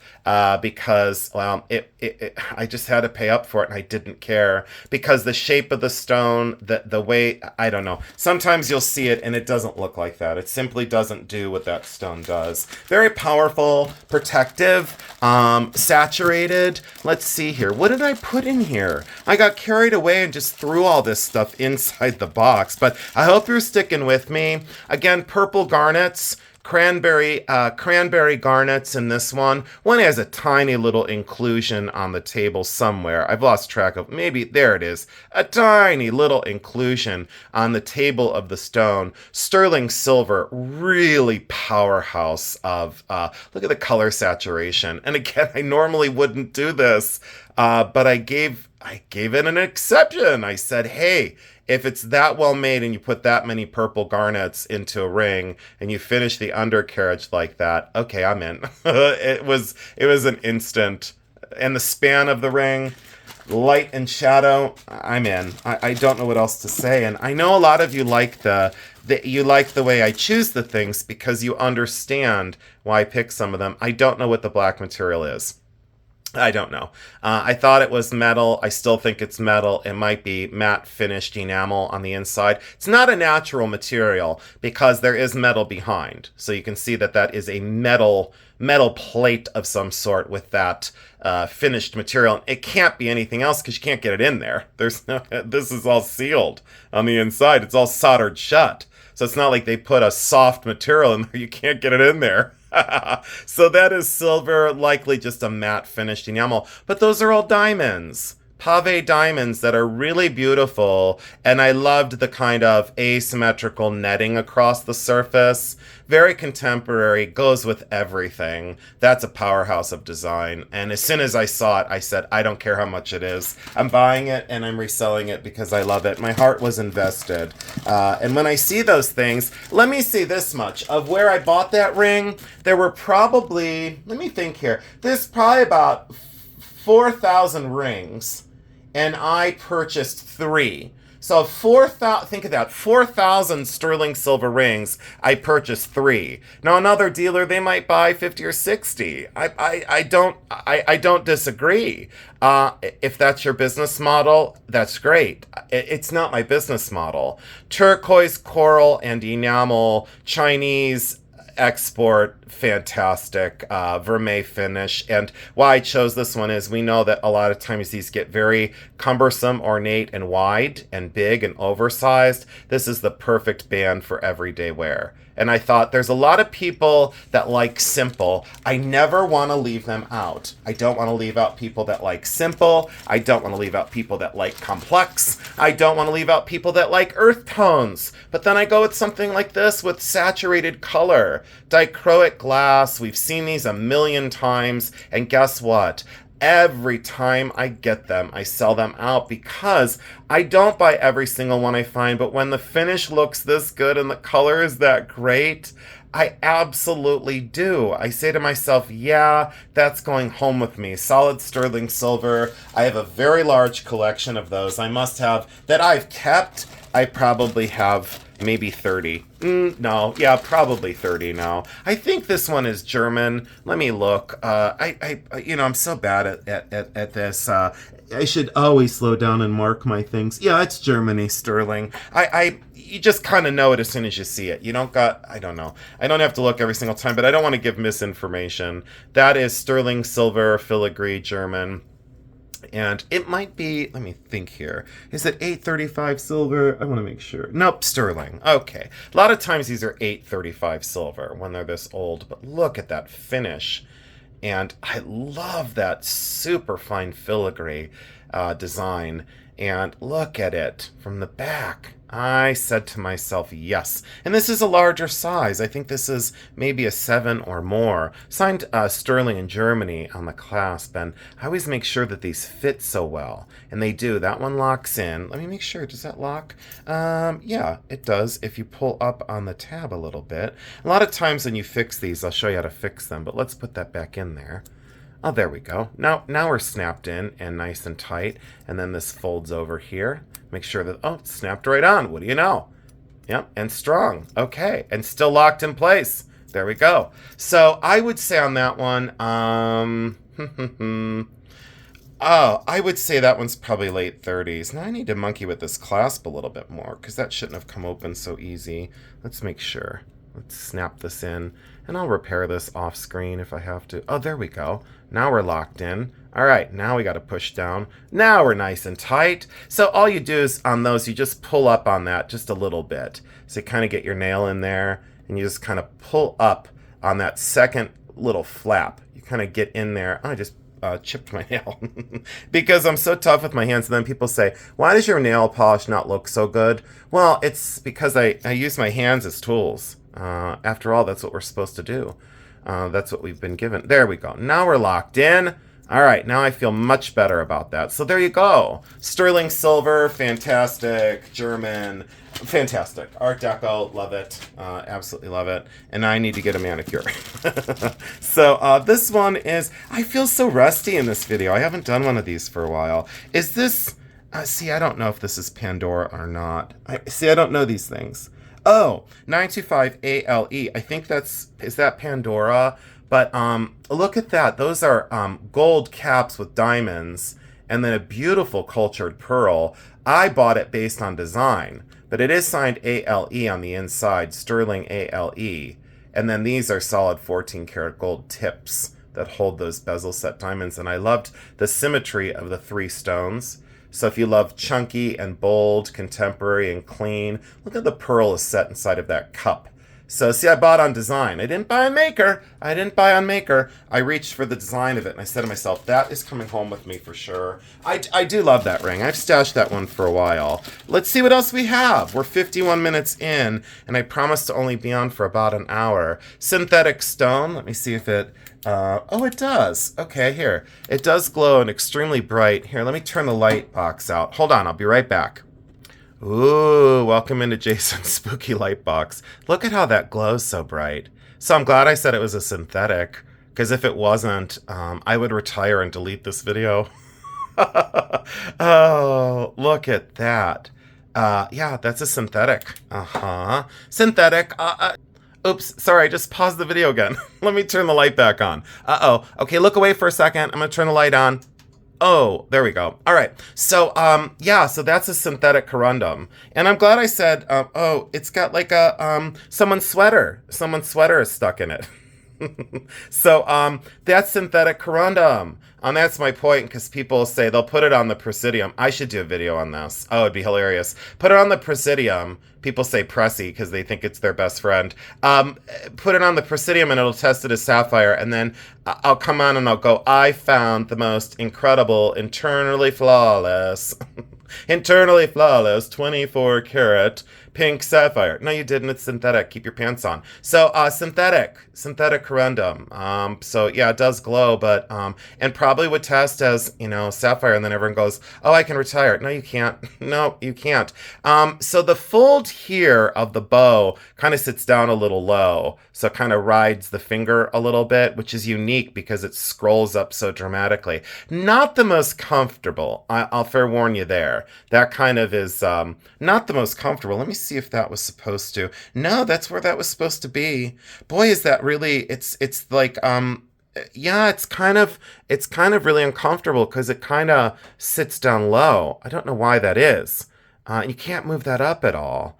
because, well, I just had to pay up for it, and I didn't care because the shape of the stone, the way, I don't know. Sometimes you'll see it and it doesn't look like that. It simply doesn't do what that stone does. Very powerful, protective, saturated. Let's see here. What did I put in here? I got carried away and just threw all this stuff inside the box, but I hope you're sticking with me. Again, purple garnets. Cranberry garnets in this one. One has a tiny little inclusion on the table somewhere. I've lost track of, maybe, there it is. A tiny little inclusion on the table of the stone. Sterling silver, really powerhouse of, look at the color saturation. And again, I normally wouldn't do this, but I gave it an exception. I said, hey, if it's that well made and you put that many purple garnets into a ring and you finish the undercarriage like that, okay, I'm in. It was an instant. And the span of the ring, light and shadow, I'm in. I don't know what else to say. And I know a lot of you like you like the way I choose the things because you understand why I pick some of them. I don't know what the black material is. I don't know. I thought it was metal. I still think it's metal. It might be matte finished enamel on the inside. It's not a natural material because there is metal behind. So you can see that that is a metal plate of some sort with that finished material. It can't be anything else because you can't get it in there. This is all sealed on the inside. It's all soldered shut. So it's not like they put a soft material in there. You can't get it in there. So that is silver, likely just a matte finished enamel. But those are all diamonds. Pave diamonds that are really beautiful. And I loved the kind of asymmetrical netting across the surface. Very contemporary, goes with everything. That's a powerhouse of design. And as soon as I saw it, I said, I don't care how much it is. I'm buying it and I'm reselling it because I love it. My heart was invested. And when I see those things, let me see this much. Of where I bought that ring, there were probably, let me think here, there's probably about 4,000 rings. And I purchased 3. So 4,000, think of that, 4,000 sterling silver rings, I purchased 3. Now another dealer, they might buy 50 or 60. I don't disagree. If that's your business model, that's great. It's not my business model. Turquoise, coral, and enamel, Chinese export, fantastic, vermeil finish. And why I chose this one is we know that a lot of times these get very cumbersome, ornate, and wide, and big, and oversized. This is the perfect band for everyday wear. And I thought there's a lot of people that like simple. I never want to leave them out. I don't want to leave out people that like simple. I don't want to leave out people that like complex. I don't want to leave out people that like earth tones. But then I go with something like this with saturated color. Dichroic glass. We've seen these a million times. And guess what? Every time I get them, I sell them out because I don't buy every single one I find, but when the finish looks this good and the color is that great, I absolutely do. I say to myself, yeah, that's going home with me. Solid sterling silver. I have a very large collection of those. I must have, that I've kept. I probably have maybe 30. No, yeah, probably 30 now. I think this one is German. Let me look. I'm so bad at this. I should always slow down and mark my things. Yeah, it's Germany, sterling. You just kind of know it as soon as you see it. You don't got, I don't know. I don't have to look every single time, but I don't want to give misinformation. That is sterling silver, filigree, German. And it might be, let me think here. Is it 835 silver? I want to make sure. Nope, sterling. Okay. A lot of times these are 835 silver when they're this old, but look at that finish. And I love that super fine filigree design. And look at it from the back. I said to myself, yes. And this is a larger size. I think this is maybe a 7 or more. Signed sterling in Germany on the clasp. And I always make sure that these fit so well. And they do. That one locks in. Let me make sure. Does that lock? Yeah, it does if you pull up on the tab a little bit. A lot of times when you fix these, I'll show you how to fix them. But let's put that back in there. Oh, there we go. Now we're snapped in and nice and tight. And then this folds over here. Make sure that, oh, it's snapped right on. What do you know? Yep, and strong. Okay, and still locked in place. There we go. So I would say on that one, oh, I would say that one's probably late 30s. Now I need to monkey with this clasp a little bit more because that shouldn't have come open so easy. Let's make sure. Let's snap this in, and I'll repair this off screen if I have to. Oh, there we go. Now we're locked in. All right, now we got to push down. Now we're nice and tight. So all you do is on those, you just pull up on that just a little bit. So you kind of get your nail in there, and you just kind of pull up on that second little flap. You kind of get in there. Oh, I just chipped my nail because I'm so tough with my hands. And then people say, why does your nail polish not look so good? Well, it's because I use my hands as tools. After all, that's what we're supposed to do. That's what we've been given. There we go. Now we're locked in. All right, now I feel much better about that. So there you go. Sterling silver, fantastic. German, fantastic. Art Deco, love it. Absolutely love it. And I need to get a manicure. So this one is, I feel so rusty in this video. I haven't done one of these for a while. Is this, see, I don't know if this is Pandora or not. I don't know these things. Oh, 925 ALE. I think is that Pandora? But look at that. Those are gold caps with diamonds and then a beautiful cultured pearl. I bought it based on design, but it is signed ALE on the inside, sterling ALE. And then these are solid 14 karat gold tips that hold those bezel set diamonds. And I loved the symmetry of the 3 stones. So if you love chunky and bold, contemporary and clean, look at the pearl is set inside of that cup. So see, I bought on design. I didn't buy on maker. I reached for the design of it, and I said to myself, that is coming home with me for sure. I do love that ring. I've stashed that one for a while. Let's see what else we have. We're 51 minutes in, and I promised to only be on for about an hour. Synthetic stone. Let me see if it... oh, it does. Okay, here. It does glow and extremely bright. Here, let me turn the light box out. Hold on, I'll be right back. Ooh, welcome into Jason's spooky light box. Look at how that glows so bright. So I'm glad I said it was a synthetic, because if it wasn't, I would retire and delete this video. Oh, look at that. Yeah, that's a synthetic. Synthetic. Oops, sorry, I just paused the video again. Let me turn the light back on. Uh-oh. Okay, look away for a second. I'm going to turn the light on. Oh, there we go. All right. So, yeah, so that's a synthetic corundum. And I'm glad I said, oh, it's got like a, someone's sweater. Someone's sweater is stuck in it. So, that's synthetic corundum. That's my point, because people say they'll put it on the Presidium. I should do a video on this. Oh, it'd be hilarious. Put it on the Presidium. People say Pressy because they think it's their best friend. Put it on the Presidium and it'll test it as sapphire. And then I'll come on and I'll go, I found the most incredible, internally flawless 24 karat Pink sapphire. No, you didn't. It's synthetic. Keep your pants on. So, synthetic corundum. So yeah, it does glow, but, and probably would test as, sapphire, and then everyone goes, oh, I can retire. No, you can't. No, you can't. So the fold here of the bow kind of sits down a little low. So it kind of rides the finger a little bit, which is unique because it scrolls up so dramatically. Not the most comfortable. I'll fair warn you there. That kind of is not the most comfortable. Let me see if that was supposed to. No, that's where that was supposed to be. Boy, is that really, it's like, yeah, it's kind of really uncomfortable because it kind of sits down low. I don't know why that is. You can't move that up at all.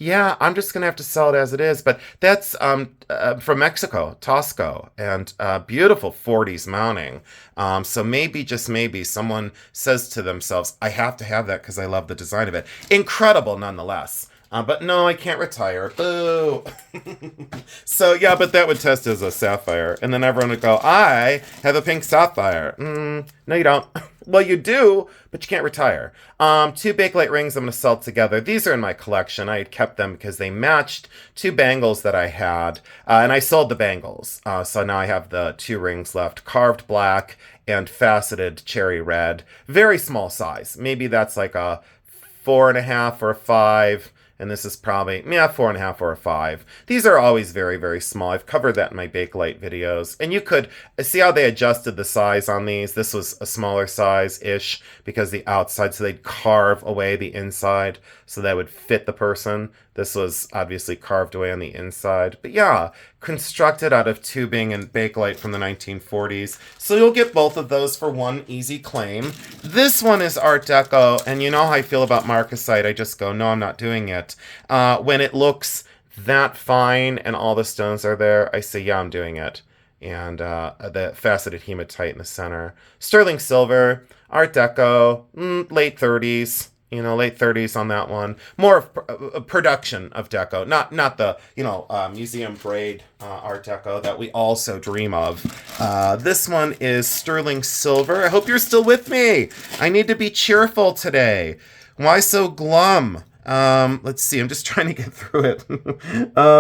Yeah, I'm just gonna have to sell it as it is. But that's from Mexico, Tosco, and beautiful 40s mounting. So maybe, just maybe, someone says to themselves, I have to have that because I love the design of it. Incredible nonetheless. But no, I can't retire. Boo. So yeah, but that would test as a sapphire. And then everyone would go, I have a pink sapphire. No, you don't. Well, you do, but you can't retire. 2 Bakelite rings I'm going to sell together. These are in my collection. I had kept them because they matched 2 bangles that I had. And I sold the bangles. So now I have the 2 rings left. Carved black and faceted cherry red. Very small size. Maybe that's like a 4.5 or a 5. And this is probably, 4.5 or a 5. These are always very, very small. I've covered that in my Bakelite videos. And you could see how they adjusted the size on these. This was a smaller size-ish because the outside, so they'd carve away the inside so that would fit the person. This was obviously carved away on the inside. But yeah, constructed out of tubing and Bakelite from the 1940s. So you'll get both of those for one easy claim. This one is Art Deco, and you know how I feel about marcasite. I just go, no, I'm not doing it. When it looks that fine and all the stones are there, I say, yeah, I'm doing it. And the faceted hematite in the center. Sterling silver, Art Deco, late 30s. Late 30s on that one. More of production of deco, not the, museum grade Art Deco that we also dream of. This one is sterling silver. I hope you're still with me. I need to be cheerful today. Why so glum? Let's see. I'm just trying to get through it.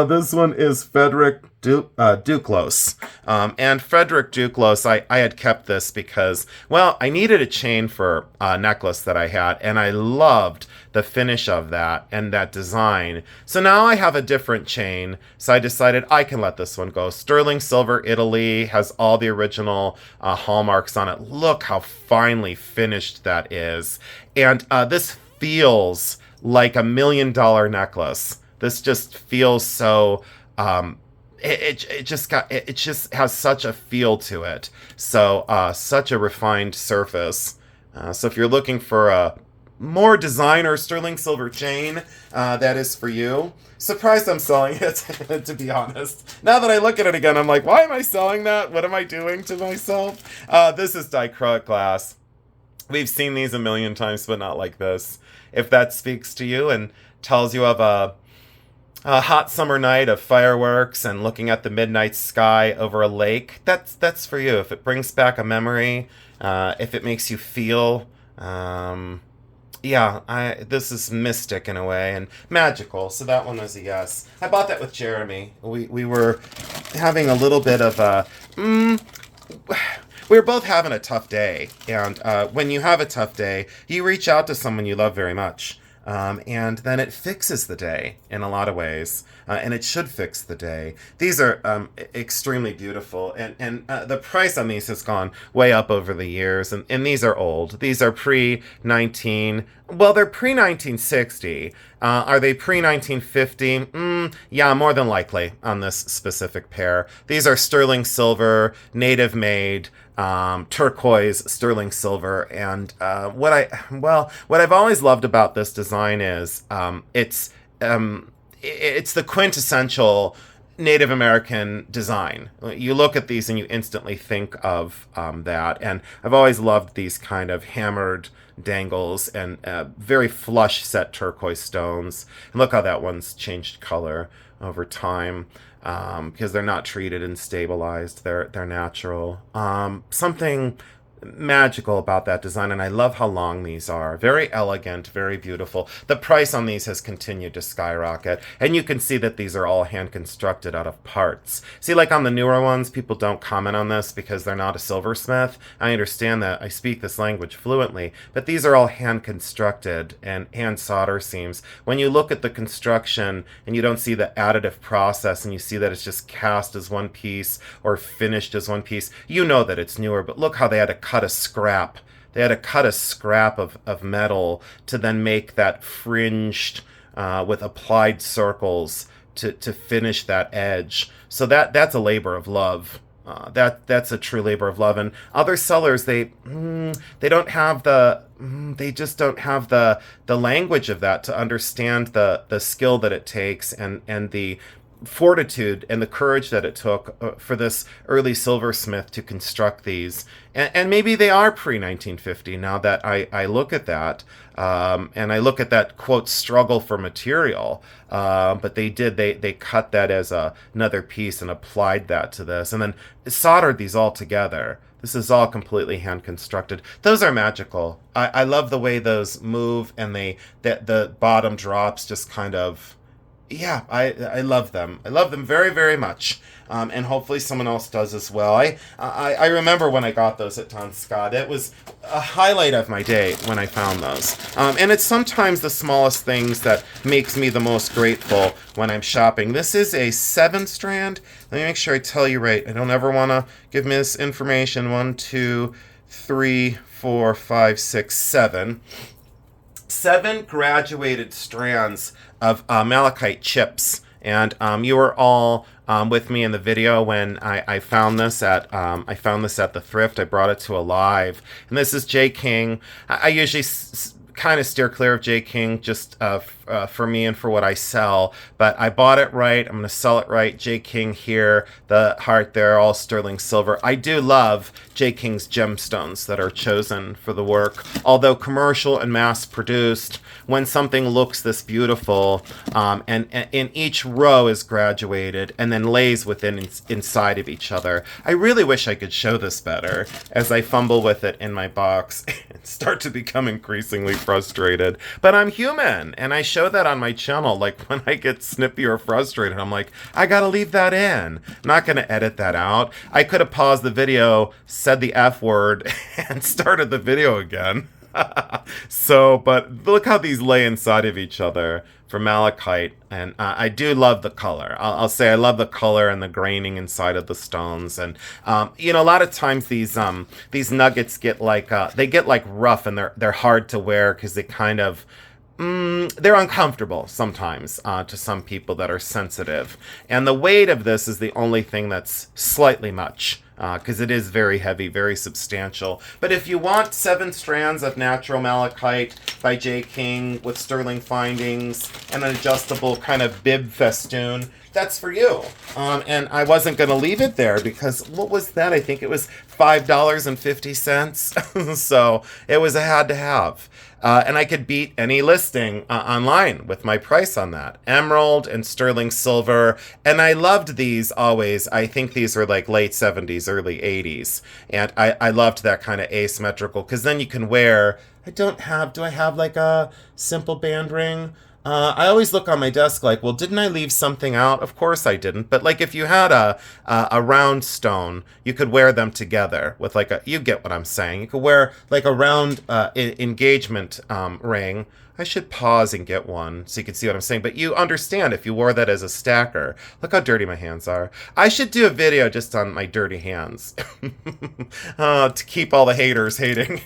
This one is Frederick Duclos. And Frederick Duclos, I had kept this because, well, I needed a chain for a necklace that I had, and I loved the finish of that and that design. So now I have a different chain, so I decided I can let this one go. Sterling silver, Italy, has all the original hallmarks on it. Look how finely finished that is. And this feels like $1 million necklace. This just feels so it just has such a feel to it. So such a refined surface. So if you're looking for a more designer sterling silver chain, that is for you. Surprised I'm selling it, to be honest. Now that I look at it again, I'm like, why am I selling that? What am I doing to myself? This is dichroic glass. We've seen these a million times, but not like this. If that speaks to you and tells you of a hot summer night of fireworks and looking at the midnight sky over a lake, that's for you. If it brings back a memory, if it makes you feel, this is mystic in a way and magical. So that one was a yes. I bought that with Jeremy. We were having a little bit of a we were both having a tough day, and when you have a tough day, you reach out to someone you love very much, and then it fixes the day in a lot of ways, and it should fix the day. These are extremely beautiful, and the price on these has gone way up over the years, and these are old. These are they're pre-1960. Are they pre-1950? Yeah, more than likely on this specific pair. These are sterling silver, native made, turquoise sterling silver, and what I've always loved about this design is it's the quintessential Native American design. You look at these and you instantly think of that, and I've always loved these kind of hammered dangles and very flush set turquoise stones. And look how that one's changed color over time. Because they're not treated and stabilized. They're natural. Something magical about that design, and I love how long these are. Very elegant, very beautiful. The price on these has continued to skyrocket, and you can see that these are all hand constructed out of parts. See, like on the newer ones, people don't comment on this because they're not a silversmith. I understand that. I speak this language fluently, but these are all hand constructed and hand solder seams. When you look at the construction and you don't see the additive process and you see that it's just cast as one piece or finished as one piece, you know that it's newer. But look how they had to cut a scrap. They had to cut a scrap of metal to then make that fringed with applied circles to finish that edge. So that's a labor of love. That's a true labor of love. And other sellers, they don't have they just don't have the language of that to understand the skill that it takes and the fortitude and the courage that it took for this early silversmith to construct these. And maybe they are pre-1950 now that I look at that. And I look at that, quote, struggle for material. But they cut that as another piece and applied that to this. And then soldered these all together. This is all completely hand constructed. Those are magical. I love the way those move and the bottom drops just kind of... Yeah, I love them. I love them very, very much. And hopefully someone else does as well. I remember when I got those at Tom Scott. It was a highlight of my day when I found those. And it's sometimes the smallest things that makes me the most grateful when I'm shopping. This is a 7-strand. Let me make sure I tell you right. I don't ever want to give misinformation. 1, 2, 3, 4, 5, 6, 7. 7 graduated strands of malachite chips, and you were all with me in the video when I found this at the thrift. I brought it to a live, and this is J. King. I usually kind of steer clear of J. King just for me and for what I sell, but I bought it right. I'm going to sell it right. J. King here, the heart there, all sterling silver. I do love J. King's gemstones that are chosen for the work. Although commercial and mass produced, when something looks this beautiful, and in each row is graduated and then lays inside of each other. I really wish I could show this better as I fumble with it in my box and start to become increasingly frustrated. But I'm human, and I show that on my channel. Like when I get snippy or frustrated, I'm like, I gotta leave that in. I'm not gonna edit that out. I could have paused the video, said the F word, and started the video again. But look how these lay inside of each other for malachite, and I do love the color. I'll say I love the color and the graining inside of the stones, and a lot of times these nuggets get like rough, and they're hard to wear because they kind of they're uncomfortable sometimes to some people that are sensitive, and the weight of this is the only thing that's slightly much. Because it is very heavy, very substantial. But if you want 7 strands of natural malachite by J. King with sterling findings and an adjustable kind of bib festoon, that's for you. And I wasn't going to leave it there because what was that? I think it was $5.50. So it was a had to have. And I could beat any listing online with my price on that. Emerald and sterling silver. And I loved these always. I think these were like late 70s, early 80s. And I loved that kind of asymmetrical because then you can wear... do I have like a simple band ring? I always look on my desk like, well, didn't I leave something out? Of course I didn't. But like if you had a round stone, you could wear them together with like you get what I'm saying. You could wear like a round engagement ring. I should pause and get one so you can see what I'm saying. But you understand if you wore that as a stacker. Look how dirty my hands are. I should do a video just on my dirty hands. To keep all the haters hating.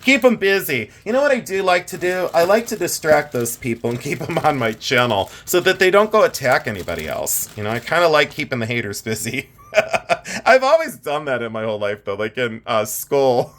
Keep them busy. You know what I do like to do? I like to distract those people and keep them on my channel so that they don't go attack anybody else. I kind of like keeping the haters busy. I've always done that in my whole life, though. Like in school.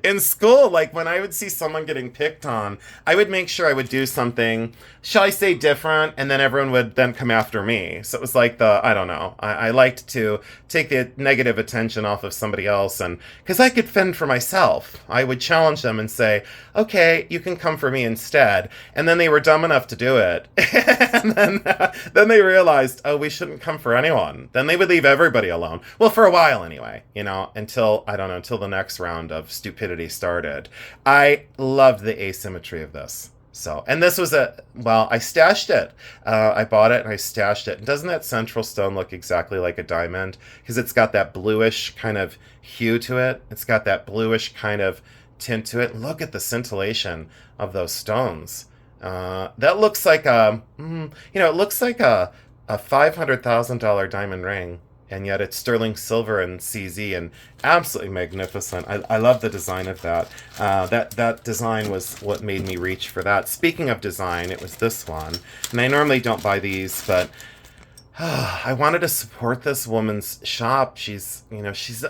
In school, like when I would see someone getting picked on, I would make sure I would do something, shall I say, different, and then everyone would then come after me. So it was like I don't know, I liked to take the negative attention off of somebody else, and because I could fend for myself, I would challenge them and say, okay, you can come for me instead. And then they were dumb enough to do it. And then they realized, oh, we shouldn't come for anyone. Then they would leave everybody alone. Well, for a while anyway, you know, until, I don't know, until the next round of stupidity started. I loved the asymmetry of this. So, and this was I stashed it. I bought it and I stashed it. And doesn't that central stone look exactly like a diamond? Because it's got that bluish kind of hue to it. It's got that bluish kind of tint to it. Look at the scintillation of those stones. That looks like it looks like a $500,000 diamond ring. And yet it's sterling silver and CZ and absolutely magnificent. I love the design of that. That design was what made me reach for that. Speaking of design, it was this one. And I normally don't buy these, but I wanted to support this woman's shop. She's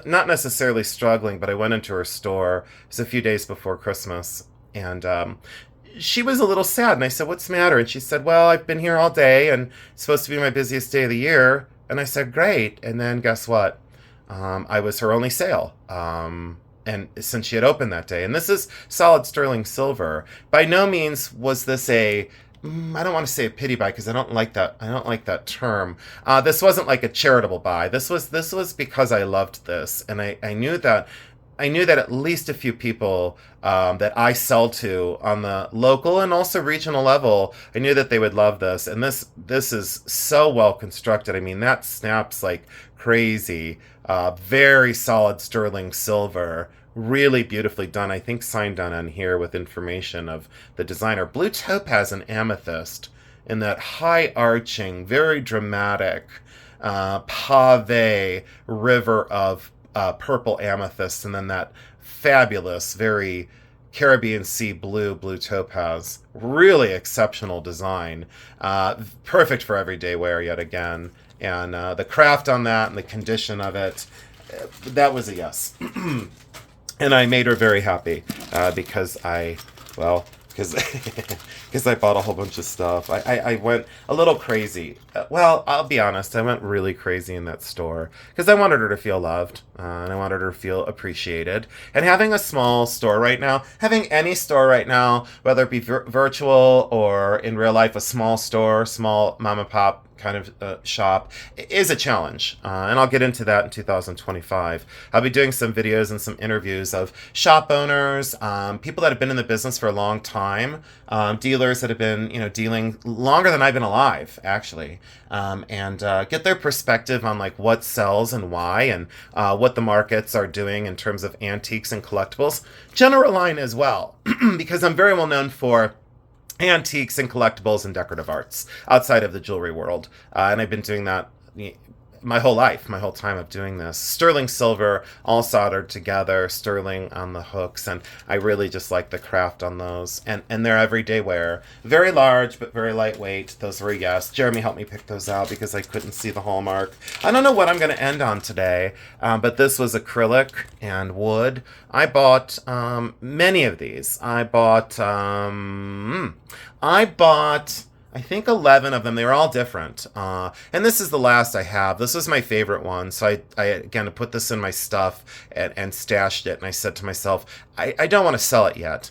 not necessarily struggling, but I went into her store. It was a few days before Christmas. And she was a little sad. And I said, what's the matter? And she said, well, I've been here all day and it's supposed to be my busiest day of the year. And I said, great. And then guess what? I was her only sale. And since she had opened that day, and this is solid sterling silver, by no means was this I don't want to say a pity buy because I don't like that. I don't like that term. This wasn't like a charitable buy. This was because I loved this. And I knew that at least a few people that I sell to on the local and also regional level, I knew that they would love this. And this is so well constructed. I mean, that snaps like crazy. Very solid sterling silver. Really beautifully done. I think signed on here with information of the designer. Blue topaz and amethyst in that high arching, very dramatic pave river of purple amethyst, and then that fabulous, very Caribbean Sea blue topaz. Really exceptional design. Perfect for everyday wear yet again. And the craft on that and the condition of it, that was a yes. And I made her very happy because I bought a whole bunch of stuff. I went a little crazy. Well, I'll be honest, I went really crazy in that store because I wanted her to feel loved and I wanted her to feel appreciated. And having a small store right now, having any store right now, whether it be virtual or in real life, a small store, small mom and pop kind of shop, is a challenge. And I'll get into that in 2025. I'll be doing some videos and some interviews of shop owners, people that have been in the business for a long time, dealers that have been, dealing longer than I've been alive, actually, and get their perspective on like what sells and why, and what the markets are doing in terms of antiques and collectibles. General line as well, because I'm very well known for antiques and collectibles and decorative arts outside of the jewelry world. And I've been doing that my whole life, my whole time of doing this. Sterling silver, all soldered together, sterling on the hooks, and I really just like the craft on those. And they're everyday wear. Very large, but very lightweight. Those were a yes. Jeremy helped me pick those out because I couldn't see the hallmark. I don't know what I'm going to end on today, but this was acrylic and wood. I bought many of these. I bought I think 11 of them. They were all different. And this is the last I have. This was my favorite one. So I again, put this in my stuff and stashed it. And I said to myself, I don't want to sell it yet.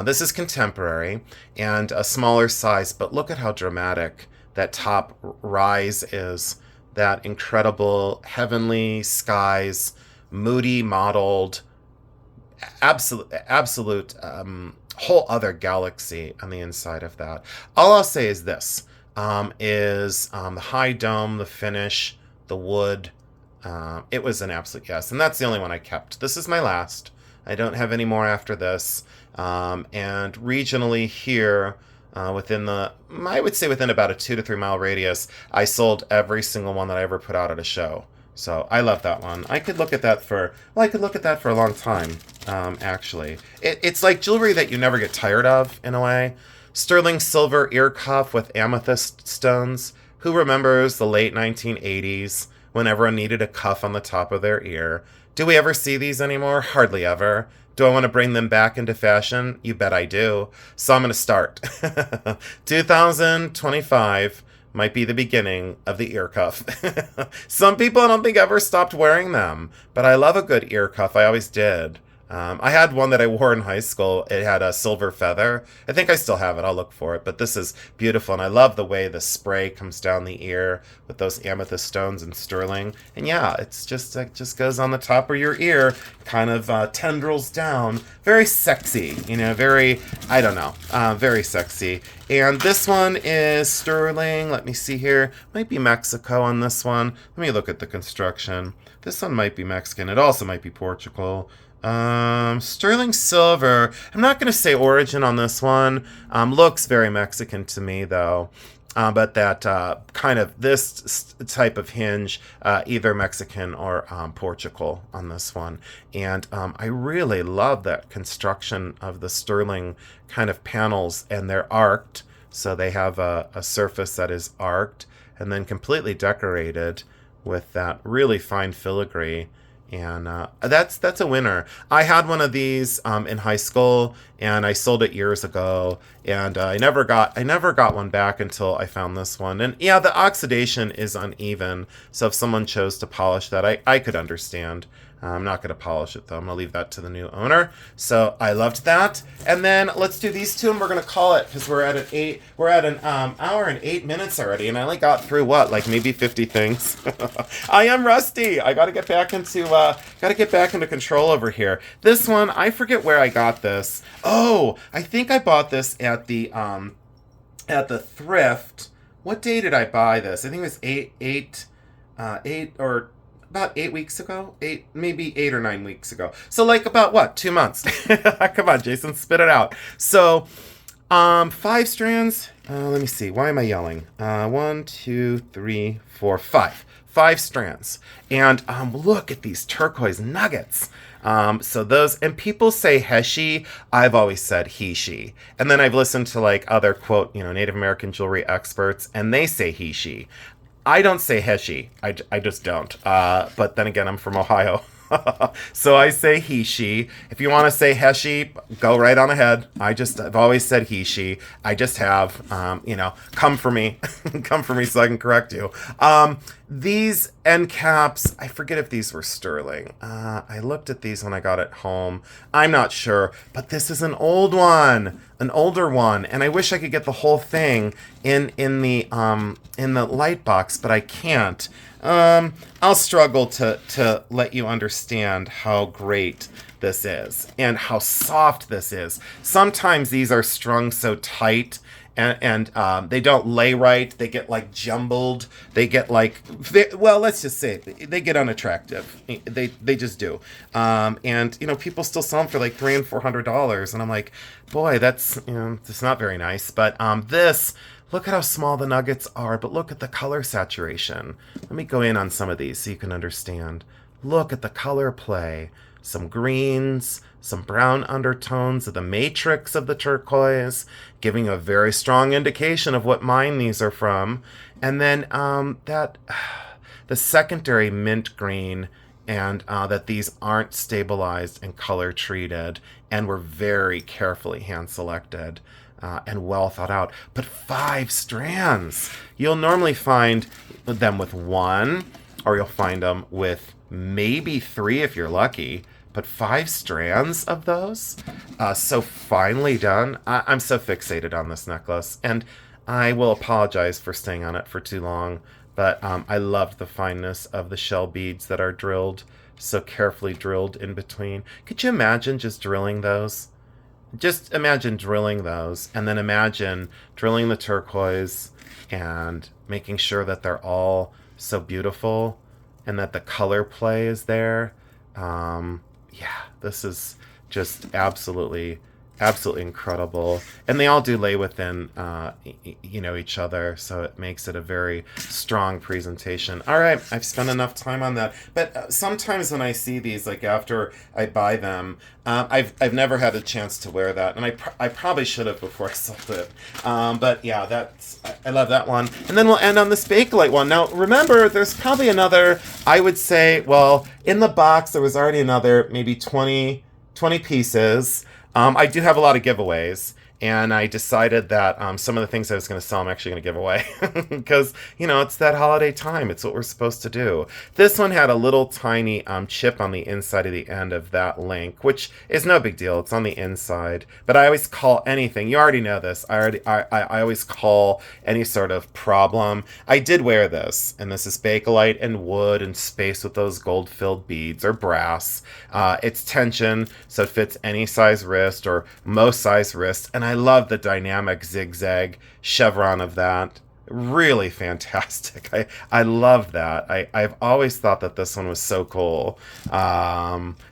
This is contemporary and a smaller size, but look at how dramatic that top rise is. That incredible heavenly skies, moody modeled, absolute whole other galaxy on the inside of that. All I'll say is this, is the high dome, the finish, the wood. It was an absolute yes. And that's the only one I kept. This is my last. I don't have any more after this. And regionally here, within I would say within about a 2 to 3 mile radius, I sold every single one that I ever put out at a show. So I love that one. I could look at that for a long time, actually. It's like jewelry that you never get tired of, in a way. Sterling silver ear cuff with amethyst stones. Who remembers the late 1980s when everyone needed a cuff on the top of their ear? Do we ever see these anymore? Hardly ever. Do I want to bring them back into fashion? You bet I do. So I'm going to start. 2025 might be the beginning of the ear cuff. Some people I don't think ever stopped wearing them, but I love a good ear cuff. I always did. I had one that I wore in high school. It had a silver feather. I think I still have it. I'll look for it. But this is beautiful, and I love the way the spray comes down the ear with those amethyst stones and sterling. And yeah, it just goes on the top of your ear, kind of tendrils down. Very sexy, you know, very, I don't know, very sexy. And this one is sterling. Let me see here. Might be Mexico on this one. Let me look at the construction. This one might be Mexican. It also might be Portugal. Sterling silver. I'm not going to say origin on this one. Looks very Mexican to me, though. But that kind of this type of hinge, either Mexican or Portugal on this one. And I really love that construction of the sterling kind of panels, and they're arced. So they have a surface that is arced and then completely decorated with that really fine filigree. And that's a winner. I had one of these in high school, and I sold it years ago, and I never got one back until I found this one. And yeah, the oxidation is uneven, so if someone chose to polish that, I could understand. I'm not going to polish it, though. I'm going to leave that to the new owner. So I loved that. And then let's do these two, and we're going to call it, because we're at an hour and 8 minutes already, and I only got through, what, like maybe 50 things? I am rusty. I got to get back into control over here. This one, I forget where I got this. Oh, I think I bought this at the thrift. What day did I buy this? I think it was about 8 weeks ago, maybe 8 or 9 weeks ago. So like about what, 2 months? Come on, Jason, spit it out. So, 5 strands. Let me see. Why am I yelling? 1, 2, 3, 4, 5. 5 strands. And look at these turquoise nuggets. So those, and people say Heshi. I've always said he, she. And then I've listened to like other quote, Native American jewelry experts, and they say he, she. I don't say Heshi. I just don't. But then again, I'm from Ohio. So I say he, she. If you want to say Heshi, go right on ahead. I've always said he, she. I just have, come for me. Come for me so I can correct you. These end caps, I forget if these were sterling. I looked at these when I got it home. I'm not sure, but this is an old one. An older one, and I wish I could get the whole thing in the light box, but I can't. I'll struggle to let you understand how great this is and how soft this is. Sometimes these are strung so tight and they don't lay right. They get like jumbled. They get like, let's just say they get unattractive. They just do. And people still sell them for like $300 and $400, and I'm like, boy, that's not very nice. But this. Look at how small the nuggets are, but look at the color saturation. Let me go in on some of these so you can understand. Look at the color play. Some greens, some brown undertones of the matrix of the turquoise, giving a very strong indication of what mine these are from. And then the secondary mint green, and that these aren't stabilized and color treated and were very carefully hand selected. And well thought out. But 5 strands. You'll normally find them with 1, or you'll find them with maybe 3 if you're lucky. But 5 strands of those? So finely done. I'm so fixated on this necklace. And I will apologize for staying on it for too long. But I loved the fineness of the shell beads that are drilled. So carefully drilled in between. Could you imagine just drilling those? Just imagine drilling those, and then imagine drilling the turquoise and making sure that they're all so beautiful and that the color play is there. This is just absolutely incredible. And they all do lay within, each other, so it makes it a very strong presentation. All right, I've spent enough time on that. But sometimes when I see these, like after I buy them, I've never had a chance to wear that, and I probably should have before I sold it. But yeah, I love that one. And then we'll end on this Bakelite one. Now, remember, there's probably another, I would say, well, in the box, there was already another maybe 20 20 pieces. I do have a lot of giveaways. And I decided that some of the things I was going to sell, I'm actually going to give away. Because, you know, it's that holiday time. It's what we're supposed to do. This one had a little tiny chip on the inside of the end of that link, which is no big deal. It's on the inside. But I always call anything, you already know this, I always call any sort of problem. I did wear this, and this is Bakelite and wood and space with those gold-filled beads, or brass. It's tension, so it fits any size wrist or most size wrists. And I love the dynamic zigzag chevron of that. Really fantastic. I love that. I've always thought that this one was so cool.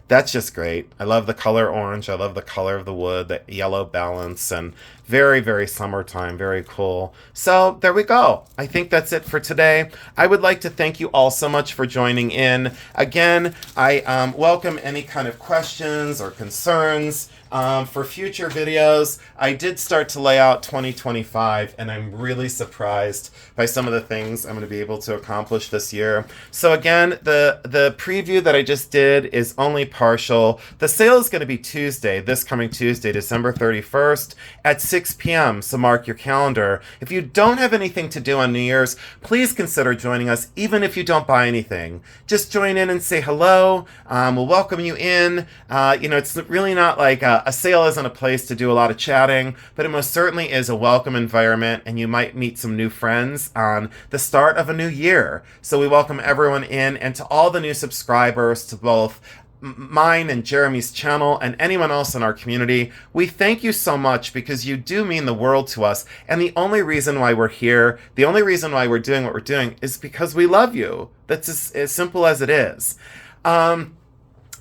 That's just great. I love the color orange. I love the color of the wood, the yellow balance, and very, very summertime. Very cool. So there we go. I think that's it for today. I would like to thank you all so much for joining in. Again, I welcome any kind of questions or concerns for future videos. I did start to lay out 2025, and I'm really surprised by some of the things I'm going to be able to accomplish this year. So again, the preview that I just did is only partial. The sale is going to be Tuesday, this coming Tuesday, December 31st at 6 p.m. So mark your calendar. If you don't have anything to do on New Year's, please consider joining us, even if you don't buy anything. Just join in and say hello. We'll welcome you in. You know, it's really not like a sale isn't a place to do a lot of chatting, but it most certainly is a welcome environment, and you might meet some new friends on the start of a new year. So we welcome everyone in, and to all the new subscribers to both mine and Jeremy's channel and anyone else in our community, we thank you so much, because you do mean the world to us. And the only reason why we're here, the only reason why we're doing what we're doing, is because we love you. That's as simple as it is.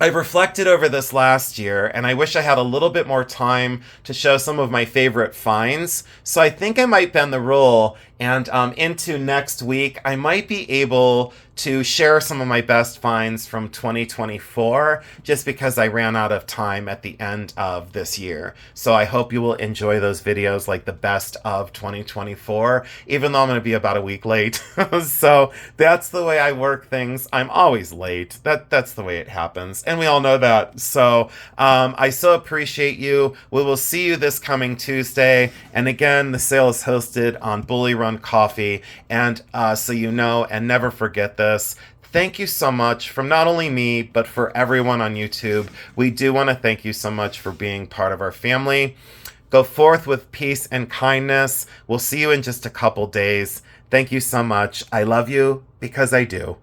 I've reflected over this last year, and I wish I had a little bit more time to show some of my favorite finds. So I think I might bend the rule, and into next week, I might be able to share some of my best finds from 2024, just because I ran out of time at the end of this year. So I hope you will enjoy those videos, like the best of 2024, even though I'm going to be about a week late. So that's the way I work things. I'm always late. That's the way it happens, and we all know that. So I so appreciate you. We will see you this coming Tuesday. And again, the sale is hosted on Bully Run Coffee. And so you know, and never forget this, thank you so much from not only me, but for everyone on YouTube. We do want to thank you so much for being part of our family. Go forth with peace and kindness. We'll see you in just a couple days. Thank you so much. I love you because I do.